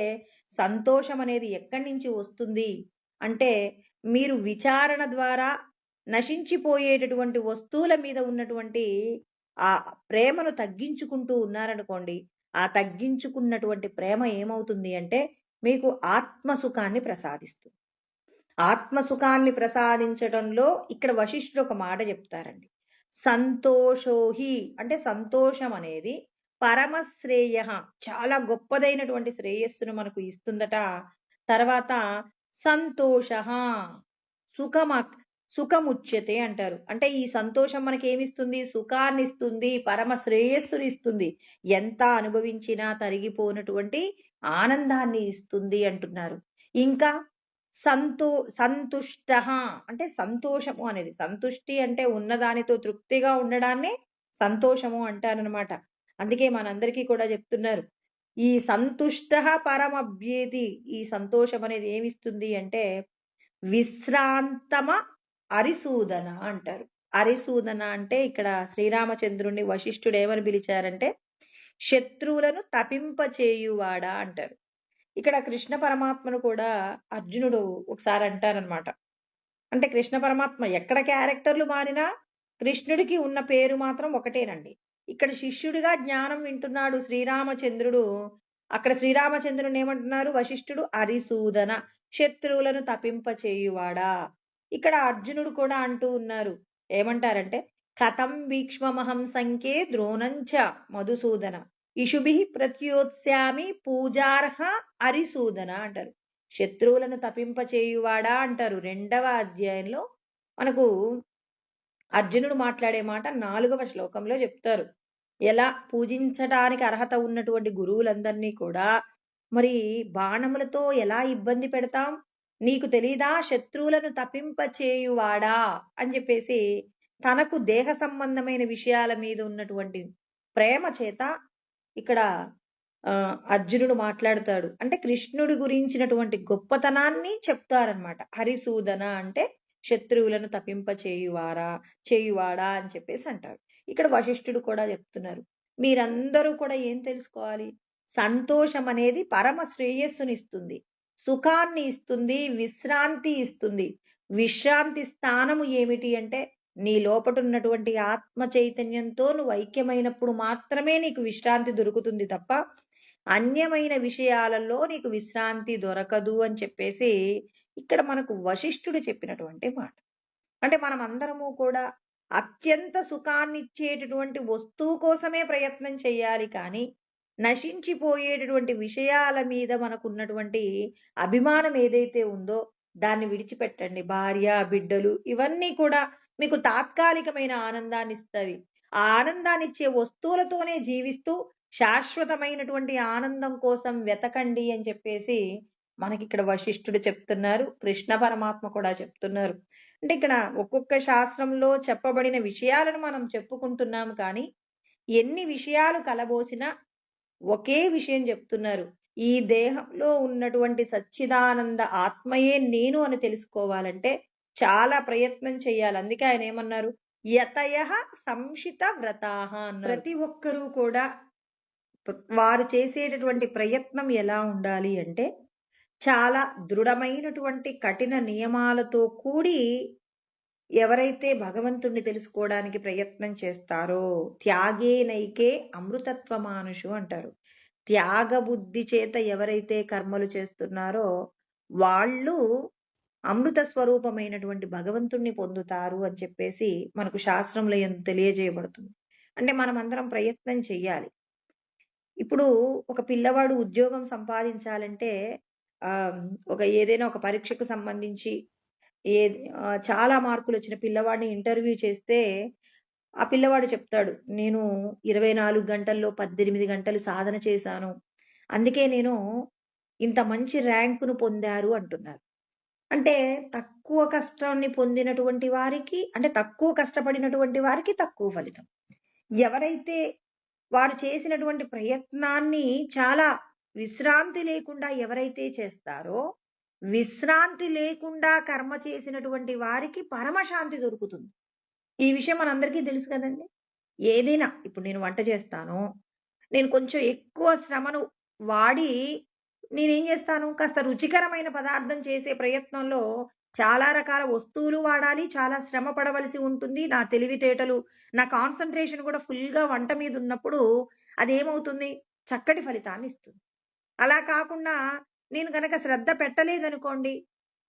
సంతోషం అనేది ఎక్కడి నుంచి వస్తుంది అంటే, మీరు విచారణ ద్వారా నశించిపోయేటటువంటి వస్తువుల మీద ఉన్నటువంటి ఆ ప్రేమను తగ్గించుకుంటూ ఉన్నారనుకోండి, ఆ తగ్గించుకున్నటువంటి ప్రేమ ఏమవుతుంది అంటే మీకు ఆత్మసుఖాన్ని ప్రసాదిస్తుంది. ఆత్మసుఖాన్ని ప్రసాదించడంలో ఇక్కడ వశిష్ఠుడు ఒక మాట చెప్తారండి. సంతోషోహి అంటే సంతోషం అనేది పరమశ్రేయ, చాలా గొప్పదైనటువంటి శ్రేయస్సును మనకు ఇస్తుందట. తర్వాత సంతోష సుఖముచ్యతే అంటారు. అంటే ఈ సంతోషం మనకి ఏమిస్తుంది? సుఖాన్ని ఇస్తుంది, పరమ శ్రేయస్సుని ఇస్తుంది, ఎంత అనుభవించినా తరిగిపోనటువంటి ఆనందాన్ని ఇస్తుంది అంటున్నారు. ఇంకా సంతో సంతుష్ట అంటే సంతోషము అనేది. సంతుష్టి అంటే ఉన్నదానితో తృప్తిగా ఉండడాన్నే సంతోషము అంటారనమాట. అందుకే మనందరికీ కూడా చెప్తున్నారు. ఈ సంతుష్ట పరమభ్యేతి. ఈ సంతోషం అనేది ఏమిస్తుంది అంటే విశ్రాంతమ అరిసూదన అంటారు. అరిసూదన అంటే ఇక్కడ శ్రీరామచంద్రుణ్ణి వశిష్ఠుడు ఏమని పిలిచారంటే శత్రువులను తపింపచేయువాడా అంటారు. ఇక్కడ కృష్ణ పరమాత్మను కూడా అర్జునుడు ఒకసారి అంటారనమాట. అంటే కృష్ణ పరమాత్మ ఎక్కడ క్యారెక్టర్లు మారినా కృష్ణుడికి ఉన్న పేరు మాత్రం ఒకటేనండి. ఇక్కడ శిష్యుడిగా జ్ఞానం వింటున్నాడు శ్రీరామచంద్రుడు. అక్కడ శ్రీరామచంద్రుని ఏమంటున్నారు వశిష్ఠుడు అరిసూదన శత్రువులను తపింపచేయువాడా. ఇక్కడ అర్జునుడు కూడా అంటూ ఉన్నారు. ఏమంటారంటే కథం భీక్ష్మమహం సంఖ్యే ద్రోణంచ మధుసూదన ఇషుభి ప్రత్యోత్స్యామి పూజార్హ అరిసూదన అంటారు. శత్రువులను తపింపచేయువాడా అంటారు. 2వ అధ్యాయంలో మనకు అర్జునుడు మాట్లాడే మాట 4వ శ్లోకంలో చెప్తారు. ఎలా పూజించడానికి అర్హత ఉన్నటువంటి గురువులందరినీ కూడా మరి బాణములతో ఎలా ఇబ్బంది పెడతాం? నీకు తెలీదా శత్రువులను తపింపచేయువాడా అని చెప్పేసి తనకు దేహ సంబంధమైన విషయాల మీద ఉన్నటువంటి ప్రేమ చేత ఇక్కడ అర్జునుడు మాట్లాడతాడు. అంటే కృష్ణుడి గురించినటువంటి గొప్పతనాన్ని చెప్తారనమాట. హరిసూదన అంటే శత్రువులను చేయువాడా అని చెప్పేసి అంటారు. ఇక్కడ వశిష్ఠుడు కూడా చెప్తున్నారు. మీరందరూ కూడా ఏం తెలుసుకోవాలి? సంతోషం అనేది పరమ శ్రేయస్సుని ఇస్తుంది, సుఖాన్ని ఇస్తుంది, విశ్రాంతి ఇస్తుంది. విశ్రాంతి స్థానము ఏమిటి అంటే నీ లోపట ఉన్నటువంటి ఆత్మ చైతన్యంతో నువ్వు ఐక్యమైనప్పుడు మాత్రమే నీకు విశ్రాంతి దొరుకుతుంది తప్ప అన్యమైన విషయాలలో నీకు విశ్రాంతి దొరకదు అని చెప్పేసి ఇక్కడ మనకు వశిష్ఠుడు చెప్పినటువంటి మాట. అంటే మనం అందరము కూడా అత్యంత సుఖాన్ని ఇచ్చేటటువంటి వస్తువు కోసమే ప్రయత్నం చేయాలి కానీ నశించిపోయేటటువంటి విషయాల మీద మనకున్నటువంటి అభిమానం ఏదైతే ఉందో దాన్ని విడిచిపెట్టండి. భార్య, బిడ్డలు ఇవన్నీ కూడా మీకు తాత్కాలికమైన ఆనందాన్ని ఇస్తాయి. ఆ ఆనందాన్ని ఇచ్చే వస్తువులతోనే జీవిస్తూ శాశ్వతమైనటువంటి ఆనందం కోసం వెతకండి అని చెప్పేసి మనకి ఇక్కడ వశిష్ఠుడు చెప్తున్నారు. కృష్ణ పరమాత్మ కూడా చెప్తున్నారు. అంటే ఇక్కడ ఒక్కొక్క శాస్త్రంలో చెప్పబడిన విషయాలను మనం చెప్పుకుంటున్నాం కానీ ఎన్ని విషయాలు కలబోసినా ఒకే విషయం చెప్తున్నారు. ఈ దేహంలో ఉన్నటువంటి సచ్చిదానంద ఆత్మయే నేను అని తెలుసుకోవాలంటే చాలా ప్రయత్నం చేయాలి. అందుకే ఆయన ఏమన్నారు? యతయ సంశిత వ్రతాహ అన్నారు. ప్రతి ఒక్కరూ కూడా వారు చేసేటటువంటి ప్రయత్నం ఎలా ఉండాలి అంటే చాలా దృఢమైనటువంటి కఠిన నియమాలతో కూడి ఎవరైతే భగవంతుణ్ణి తెలుసుకోవడానికి ప్రయత్నం చేస్తారో త్యాగే నైకే అమృతత్వ మానుషు అంటారు. త్యాగ బుద్ధి చేత ఎవరైతే కర్మలు చేస్తున్నారో వాళ్ళు అమృత స్వరూపమైనటువంటి భగవంతుణ్ణి పొందుతారు అని చెప్పేసి మనకు శాస్త్రంలో తెలియజేయబడుతుంది. అంటే మనం అందరం ప్రయత్నం చెయ్యాలి. ఇప్పుడు ఒక పిల్లవాడు ఉద్యోగం సంపాదించాలంటే ఏదైనా ఒక పరీక్షకు సంబంధించి చాలా మార్కులు వచ్చిన పిల్లవాడిని ఇంటర్వ్యూ చేస్తే ఆ పిల్లవాడు చెప్తాడు, నేను 24 గంటల్లో 18 గంటలు సాధన చేశాను, అందుకే నేను ఇంత మంచి ర్యాంకును పొందారు అంటున్నారు. అంటే తక్కువ కష్టాన్ని పొందినటువంటి వారికి, అంటే తక్కువ కష్టపడినటువంటి వారికి తక్కువ ఫలితం. ఎవరైతే వారు చేసినటువంటి ప్రయత్నాన్ని చాలా విశ్రాంతి లేకుండా ఎవరైతే చేస్తారో విశ్రాంతి లేకుండా కర్మ చేసినటువంటి వారికి పరమశాంతి దొరుకుతుంది. ఈ విషయం మనందరికీ తెలుసు కదండి. ఏదైనా ఇప్పుడు నేను వంట చేస్తాను, నేను కొంచెం ఎక్కువ శ్రమను వాడి నేనేం చేస్తాను, కాస్త రుచికరమైన పదార్థం చేసే ప్రయత్నంలో చాలా రకాల వస్తువులు వాడాలి, చాలా శ్రమ పడవలసి ఉంటుంది. నా తెలివితేటలు, నా కాన్సంట్రేషన్ కూడా ఫుల్గా వంట మీద ఉన్నప్పుడు అదేమవుతుంది, చక్కటి ఫలితాన్ని ఇస్తుంది. అలా కాకుండా నేను గనక శ్రద్ధ పెట్టలేదనుకోండి,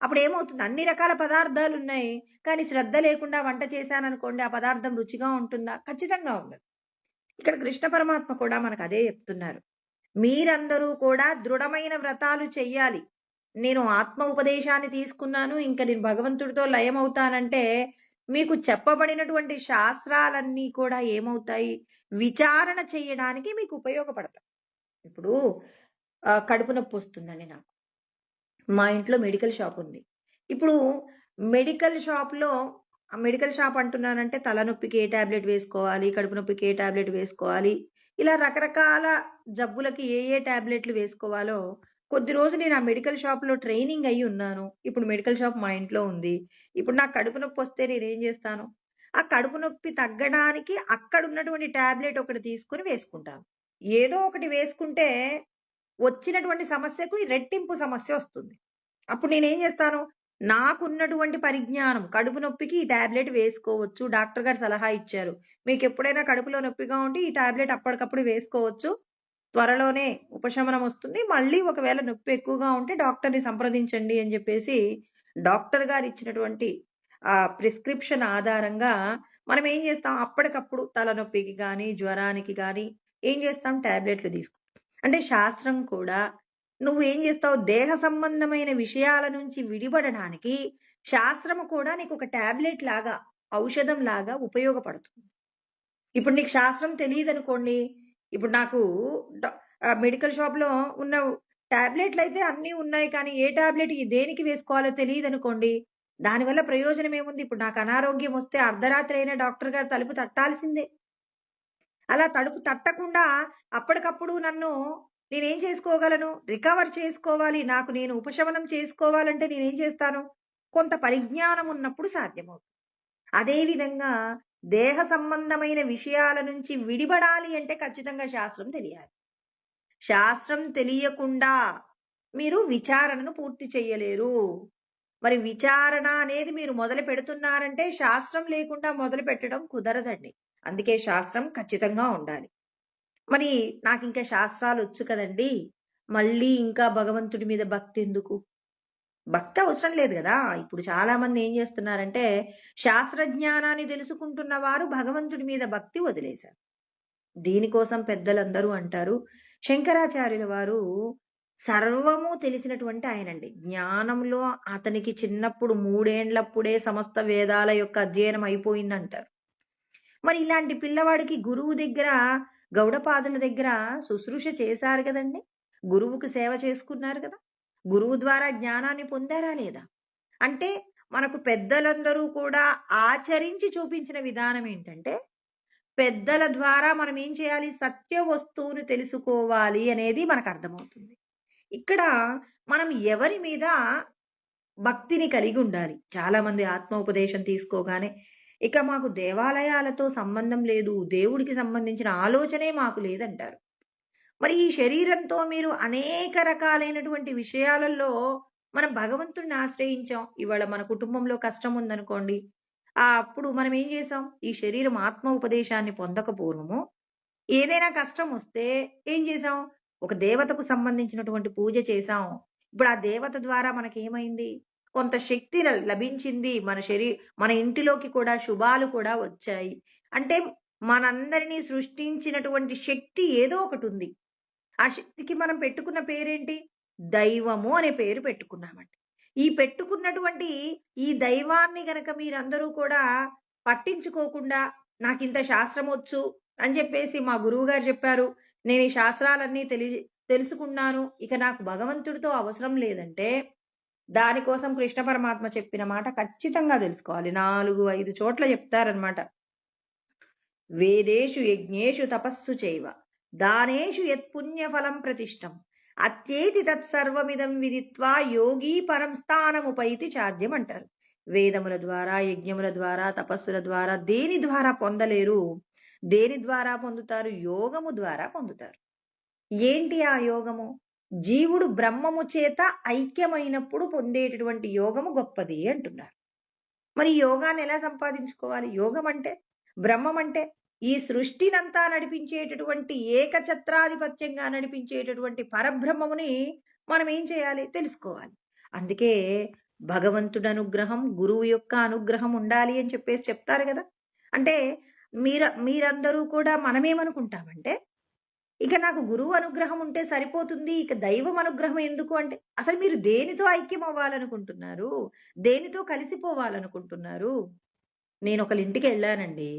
అప్పుడు ఏమవుతుంది, అన్ని రకాల పదార్థాలు ఉన్నాయి కానీ శ్రద్ధ లేకుండా వంట చేశాననుకోండి, ఆ పదార్థం రుచిగా ఉంటుందా? ఖచ్చితంగా ఉండదు. ఇక్కడ కృష్ణ పరమాత్మ కూడా మనకు అదే చెప్తున్నారు. మీరందరూ కూడా దృఢమైన వ్రతాలు చెయ్యాలి. నేను ఆత్మ ఉపదేశాన్ని తీసుకున్నాను, ఇంకా నేను భగవంతుడితో లయమవుతానంటే మీకు చెప్పబడినటువంటి శాస్త్రాలన్నీ కూడా ఏమవుతాయి, విచారణ చేయడానికి మీకు ఉపయోగపడతాయి. ఇప్పుడు కడుపు నొప్పి వస్తుందండి నాకు, మా ఇంట్లో మెడికల్ షాప్ ఉంది. ఇప్పుడు మెడికల్ షాప్‌లో మెడికల్ షాప్ అంటున్నానంటే తలనొప్పికి ఏ టాబ్లెట్ వేసుకోవాలి, కడుపు నొప్పికి ఏ టాబ్లెట్ వేసుకోవాలి, ఇలా రకరకాల జబ్బులకి ఏ ఏ టాబ్లెట్‌లు వేసుకోవాలో కొద్ది రోజులు నేను ఆ మెడికల్ షాప్‌లో ట్రైనింగ్ అయ్యి ఉన్నాను. ఇప్పుడు మెడికల్ షాప్ మా ఇంట్లో ఉంది. ఇప్పుడు నాకు కడుపు నొప్పొస్తే నేనేం జేస్తాను? ఆ కడుపు నొప్పి తగ్గడానికి అక్కడున్నటువంటి టాబ్లెట్ ఒకటి తీసుకొని వేసుకుంటాను. ఏదో ఒకటి వేసుకుంటే వచ్చినటువంటి సమస్యకు ఈ రెట్టింపు సమస్య వస్తుంది. అప్పుడు నేనేం జేస్తాను, నాకున్నటువంటి పరిజ్ఞానం కడుపు నొప్పికి ఈ టాబ్లెట్ వేసుకోవచ్చు. డాక్టర్ గారు సలహా ఇచ్చారు. మీకెప్పుడైనా కడుపులో నొప్పిగా ఉంటే ఈ టాబ్లెట్ అప్పటికప్పుడు వేసుకోవచ్చు. త్వరలోనే ఉపశమనం వస్తుంది. మళ్ళీ ఒకవేళ నొప్పి ఎక్కువగా ఉంటే డాక్టర్‌ని సంప్రదించండి అని జెప్పేసి డాక్టర్ గారిచ్చినటువంటి ప్రిస్క్రిప్షన్ ఆధారంగా మనం ఏం జేస్తాం అప్పటికప్పుడు తలనొప్పికి గానీ, జ్వరానికి గానీ ఏం జేస్తాం టాబ్లెట్‌లు తీసుకుంటాం. అంటే శాస్త్రం కూడా నువ్వేం జేస్తావు దేహ సంబంధమైన విషయాల నుంచి విడిపడడానికి శాస్త్రము కూడా నీకొక టాబ్లెట్ లాగా, ఔషధం లాగా ఉపయోగపడుతుంది. ఇప్పుడు నీకు శాస్త్రం తెలీదనుకోండి. ఇప్పుడు నాకు డ మెడికల్ షాప్‌లో ఉన్న టాబ్లెట్‌లయితే అన్నీ ఉన్నాయి. కానీ ఏ టాబ్లెట్ దేనికి వేసుకోవాలో తెలీదనుకోండి. దానివల్ల ప్రయోజనం ఏముంది? ఇప్పుడు నాకు అనారోగ్యం వస్తే అర్ధరాత్రి అయినా డాక్టర్ గారు తలుపు తట్టాల్సిందే. అలా తలుపు తట్టకుండా అప్పటికప్పుడు నన్ను నేనేం చేసుకోగలను? రికవర్ చేసుకోవాలి. నాకు నేను ఉపశమనం చేసుకోవాలంటే నేనేం చేస్తాను? కొంత పరిజ్ఞానం ఉన్నప్పుడు సాధ్యమవుతుంది. అదే విధంగా దేహ సంబంధమైన విషయాల నుంచి విడిబడాలి అంటే ఖచ్చితంగా శాస్త్రం తెలియాలి. శాస్త్రం తెలియకుండా మీరు విచారణను పూర్తి చెయ్యలేరు. మరి విచారణ అనేది మీరు మొదలు పెడుతున్నారంటే శాస్త్రం లేకుండా మొదలుపెట్టడం కుదరదండి. అందుకే శాస్త్రం ఖచ్చితంగా ఉండాలి. మరి నాకింక శాస్త్రాలొచ్చు కదండీ! మళ్ళీ ఇంకా భగవంతుడి మీద భక్తెందుకు? భక్తి అవసరం లేదు గదా! ఇప్పుడు చాలామంది ఏం జేస్తున్నారంటే, శాస్త్రజ్ఞానాన్ని తెలుసుకుంటున్న వారు భగవంతుడి మీద భక్తి వదిలేశారు. దీనికోసం పెద్దలందరూ అంటారు, శంకరాచార్యుల వారు సర్వము తెలిసినటువంటి ఆయనండి. జ్ఞానంలో అతనికి చిన్నప్పుడు 3 ఏండ్లప్పుడే సమస్త వేదాల యొక్క అధ్యయనం అయిపోయిందంటారు. మరి ఇలాంటి పిల్లవాడికి గురువు దగ్గర, గౌడపాదుల దగ్గర శుశ్రూష చేశారు గదండీ! గురువుకి సేవ చేసుకున్నారు గదా! గురువు ద్వారా జ్ఞానాన్ని పొందారా లేదా? అంటే మనకు పెద్దలందరూ కూడా ఆచరించి చూపించిన విధానం ఏంటంటే, పెద్దల ద్వారా మనం ఏం చేయాలి? సత్య వస్తువును తెలుసుకోవాలి అనేది మనకర్థమవుతుంది. ఇక్కడ మనం ఎవరి మీద భక్తిని కలిగుండాలి. చాలామంది ఆత్మోపదేశం తీసుకోగానే, ఇక మాకు దేవాలయాలతో సంబంధం లేదు. దేవుడికి సంబంధించిన ఆలోచనే మాకు లేదంటారు. మరి ఈ శరీరంతో మీరు అనేక రకాలైనటువంటి విషయాలలో మనం భగవంతుడిని ఆశ్రయించాం. ఇవాళ మన కుటుంబంలో కష్టం ఉందనుకోండి. అప్పుడు మనం ఏం చేసాం? ఈ శరీరం ఆత్మ ఉపదేశాన్ని పొందక పూర్వము ఏదైనా కష్టమొస్తే ఏం చేసాం? ఒక దేవతకు సంబంధించినటువంటి పూజ చేశాం. ఇప్పుడు ఆ దేవత ద్వారా మనకేమైంది? కొంత శక్తి లభించింది. మన ఇంటిలోకి కూడా శుభాలు కూడా వచ్చాయి. అంటే మనందరిని సృష్టించినటువంటి శక్తి ఏదో ఒకటుంది. ఆ శక్తికి మనం పెట్టుకున్న పేరేంటి? దైవము అనే పేరు పెట్టుకున్నామండి. ఈ పెట్టుకున్నటువంటి ఈ దైవాన్ని గనక మీరందరూ కూడా పట్టించుకోకుండా నాకింత శాస్త్రమొచ్చు అని చెప్పేసి మా గురువుగారు చెప్పారు. నేను ఈ శాస్త్రాలన్నీ తెలుసుకున్నాను. ఇక నాకు భగవంతుడితో అవసరం లేదంటే, దానికోసం కృష్ణ పరమాత్మ చెప్పిన మాట ఖచ్చితంగా తెలుసుకోవాలి. 4, 5 చోట్ల చెప్తారనమాట. వేదేషు యజ్ఞేషు తపస్సు చైవ దానేషు యత్పుణ్యఫలం ప్రతిష్టం అత్యేతి తత్సర్వమిదం విదిత్వా యోగి పరం స్థానముపైతి చాద్యం అంటారు. వేదముల ద్వారా, యజ్ఞముల ద్వారా, తపస్సుల ద్వారా దేని ద్వారా పొందలేరు? దేని ద్వారా పొందుతారు? యోగము ద్వారా పొందుతారు. ఏంటి ఆ యోగము? జీవుడు బ్రహ్మము చేత ఐక్యమైనప్పుడు పొందేటటువంటి యోగము గొప్పది అంటున్నారు. మరి ఈ యోగాన్ని ఎలా సంపాదించుకోవాలి? యోగం అంటే, బ్రహ్మం అంటే ఈ సృష్టినంతా నడిపించేటటువంటి ఏకఛత్రాధిపత్యంగా నడిపించేటటువంటి పరబ్రహ్మముని మనం ఏం చేయాలి? తెలుసుకోవాలి. అందుకే భగవంతుడి అనుగ్రహం, గురువు యొక్క అనుగ్రహం ఉండాలి అని చెప్పేసి చెప్తారు గదా! అంటే మీరందరూ కూడా మనమేమనుకుంటామంటే, ఇక నాకు గురువు అనుగ్రహం ఉంటే సరిపోతుంది. ఇక దైవం అనుగ్రహం ఎందుకు అంటే, అసలు మీరు దేనితో ఐక్యం అవ్వాలనుకుంటున్నారు? దేనితో కలిసిపోవాలనుకుంటున్నారు? నేనొకళ్ళ ఇంటికెళ్ళానండి.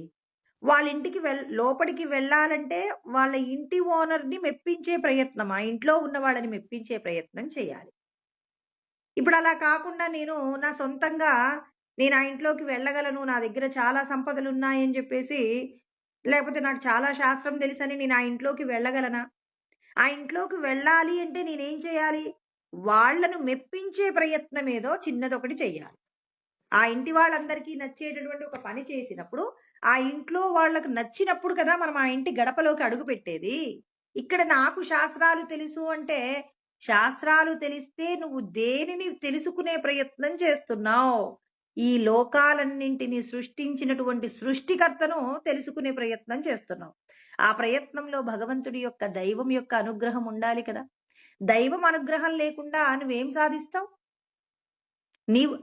వాళ్ళ ఇంటికి లోపలికి వెళ్ళాలంటే, వాళ్ళ ఇంటి ఓనర్‌ని మెప్పించే ప్రయత్నం, ఆ ఇంట్లో ఉన్న వాళ్ళని మెప్పించే ప్రయత్నం చేయాలి. ఇప్పుడు అలా కాకుండా నేను నా సొంతంగా నేను ఆ ఇంట్లోకి వెళ్ళగలను. నా దగ్గర చాలా సంపదలున్నాయని జెప్పేసి, లేపోతే నాకు చాలా శాస్త్రం తెలుసని నేను ఆ ఇంట్లోకి వెళ్ళగలనా? ఆ ఇంట్లోకి వెళ్ళాలి అంటే నేనేం చేయాలి? వాళ్ళను మెప్పించే ప్రయత్నమేదో చిన్నదొకటి చెయ్యాలి. ఆ ఇంటి వాళ్ళందరికీ నచ్చేటటువంటి ఒక పని చేసినప్పుడు, ఆ ఇంట్లో వాళ్ళకి నచ్చినప్పుడు కదా మనం ఆ ఇంటి గడపలోకి అడుగుపెట్టేది. ఇక్కడ నాకు శాస్త్రాలు తెలుసు అంటే, శాస్త్రాలు తెలిస్తే నువ్వు దేనిని తెలుసుకునే ప్రయత్నం చేస్తున్నావు? ఈ లోకాలన్నింటిని సృష్టించినటువంటి సృష్టికర్తను తెలుసుకునే ప్రయత్నం చేస్తున్నావు. ఆ ప్రయత్నంలో భగవంతుడి యొక్క, దైవం యొక్క అనుగ్రహం ఉండాలి కదా! దైవం అనుగ్రహం లేకుండా నువ్వేం సాధిస్తావు?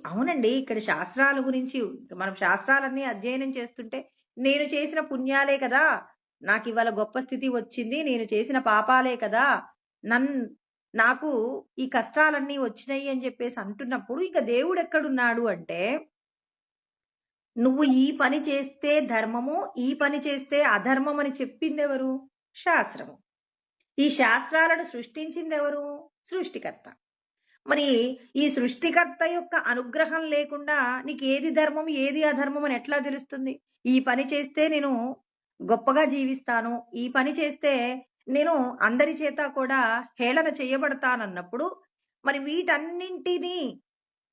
అవునండి. ఇక్కడ శాస్త్రాల గురించి మనం శాస్త్రాలన్నీ అధ్యయనం చేస్తుంటే, నేను చేసిన పుణ్యాలే కదా! నాకివాళ గొప్ప స్థితి వచ్చింది. నేను చేసిన పాపాలే కదా! నన్ నాకు ఈ కష్టాలన్నీ వచ్చినాయి అని చెప్పేసి అంటున్నప్పుడు, ఇక దేవుడెక్కడున్నాడు అంటే, నువ్వు ఈ పని చేస్తే ధర్మము, ఈ పని చేస్తే అధర్మం అని చెప్పిందెవరు? శాస్త్రము. ఈ శాస్త్రాలను సృష్టించిందెవరు? సృష్టికర్త. మరి ఈ సృష్టికర్త యొక్క అనుగ్రహం లేకుండా నీకేది ధర్మం, ఏది అధర్మం అని ఎట్లా తెలుస్తుంది? ఈ పని చేస్తే నేను గొప్పగా జీవిస్తాను. ఈ పని చేస్తే నేను అందరి చేత కూడా హేళన చేయబడతానన్నప్పుడు, మరి వీటన్నింటినీ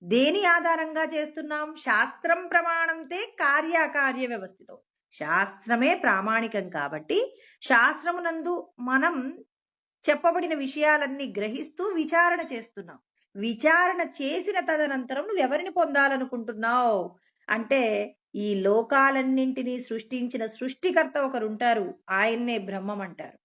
దేని ఆధారంగా చేస్తున్నాం? శాస్త్రం ప్రమాణంతే కార్యాకార్య వ్యవస్థితం. శాస్త్రమే ప్రామాణికం కాబట్టి, శాస్త్రమునందు మనం చెప్పబడిన విషయాలన్నీ గ్రహిస్తూ విచారణ చేస్తున్నాం. విచారణ చేసిన తదనంతరం నువ్వెవరిని పొందాలనుకుంటున్నావు? అంటే ఈ లోకాలన్నింటినీ సృష్టించిన సృష్టికర్త ఒకరుంటారు. ఆయన్నే బ్రహ్మం అంటారు.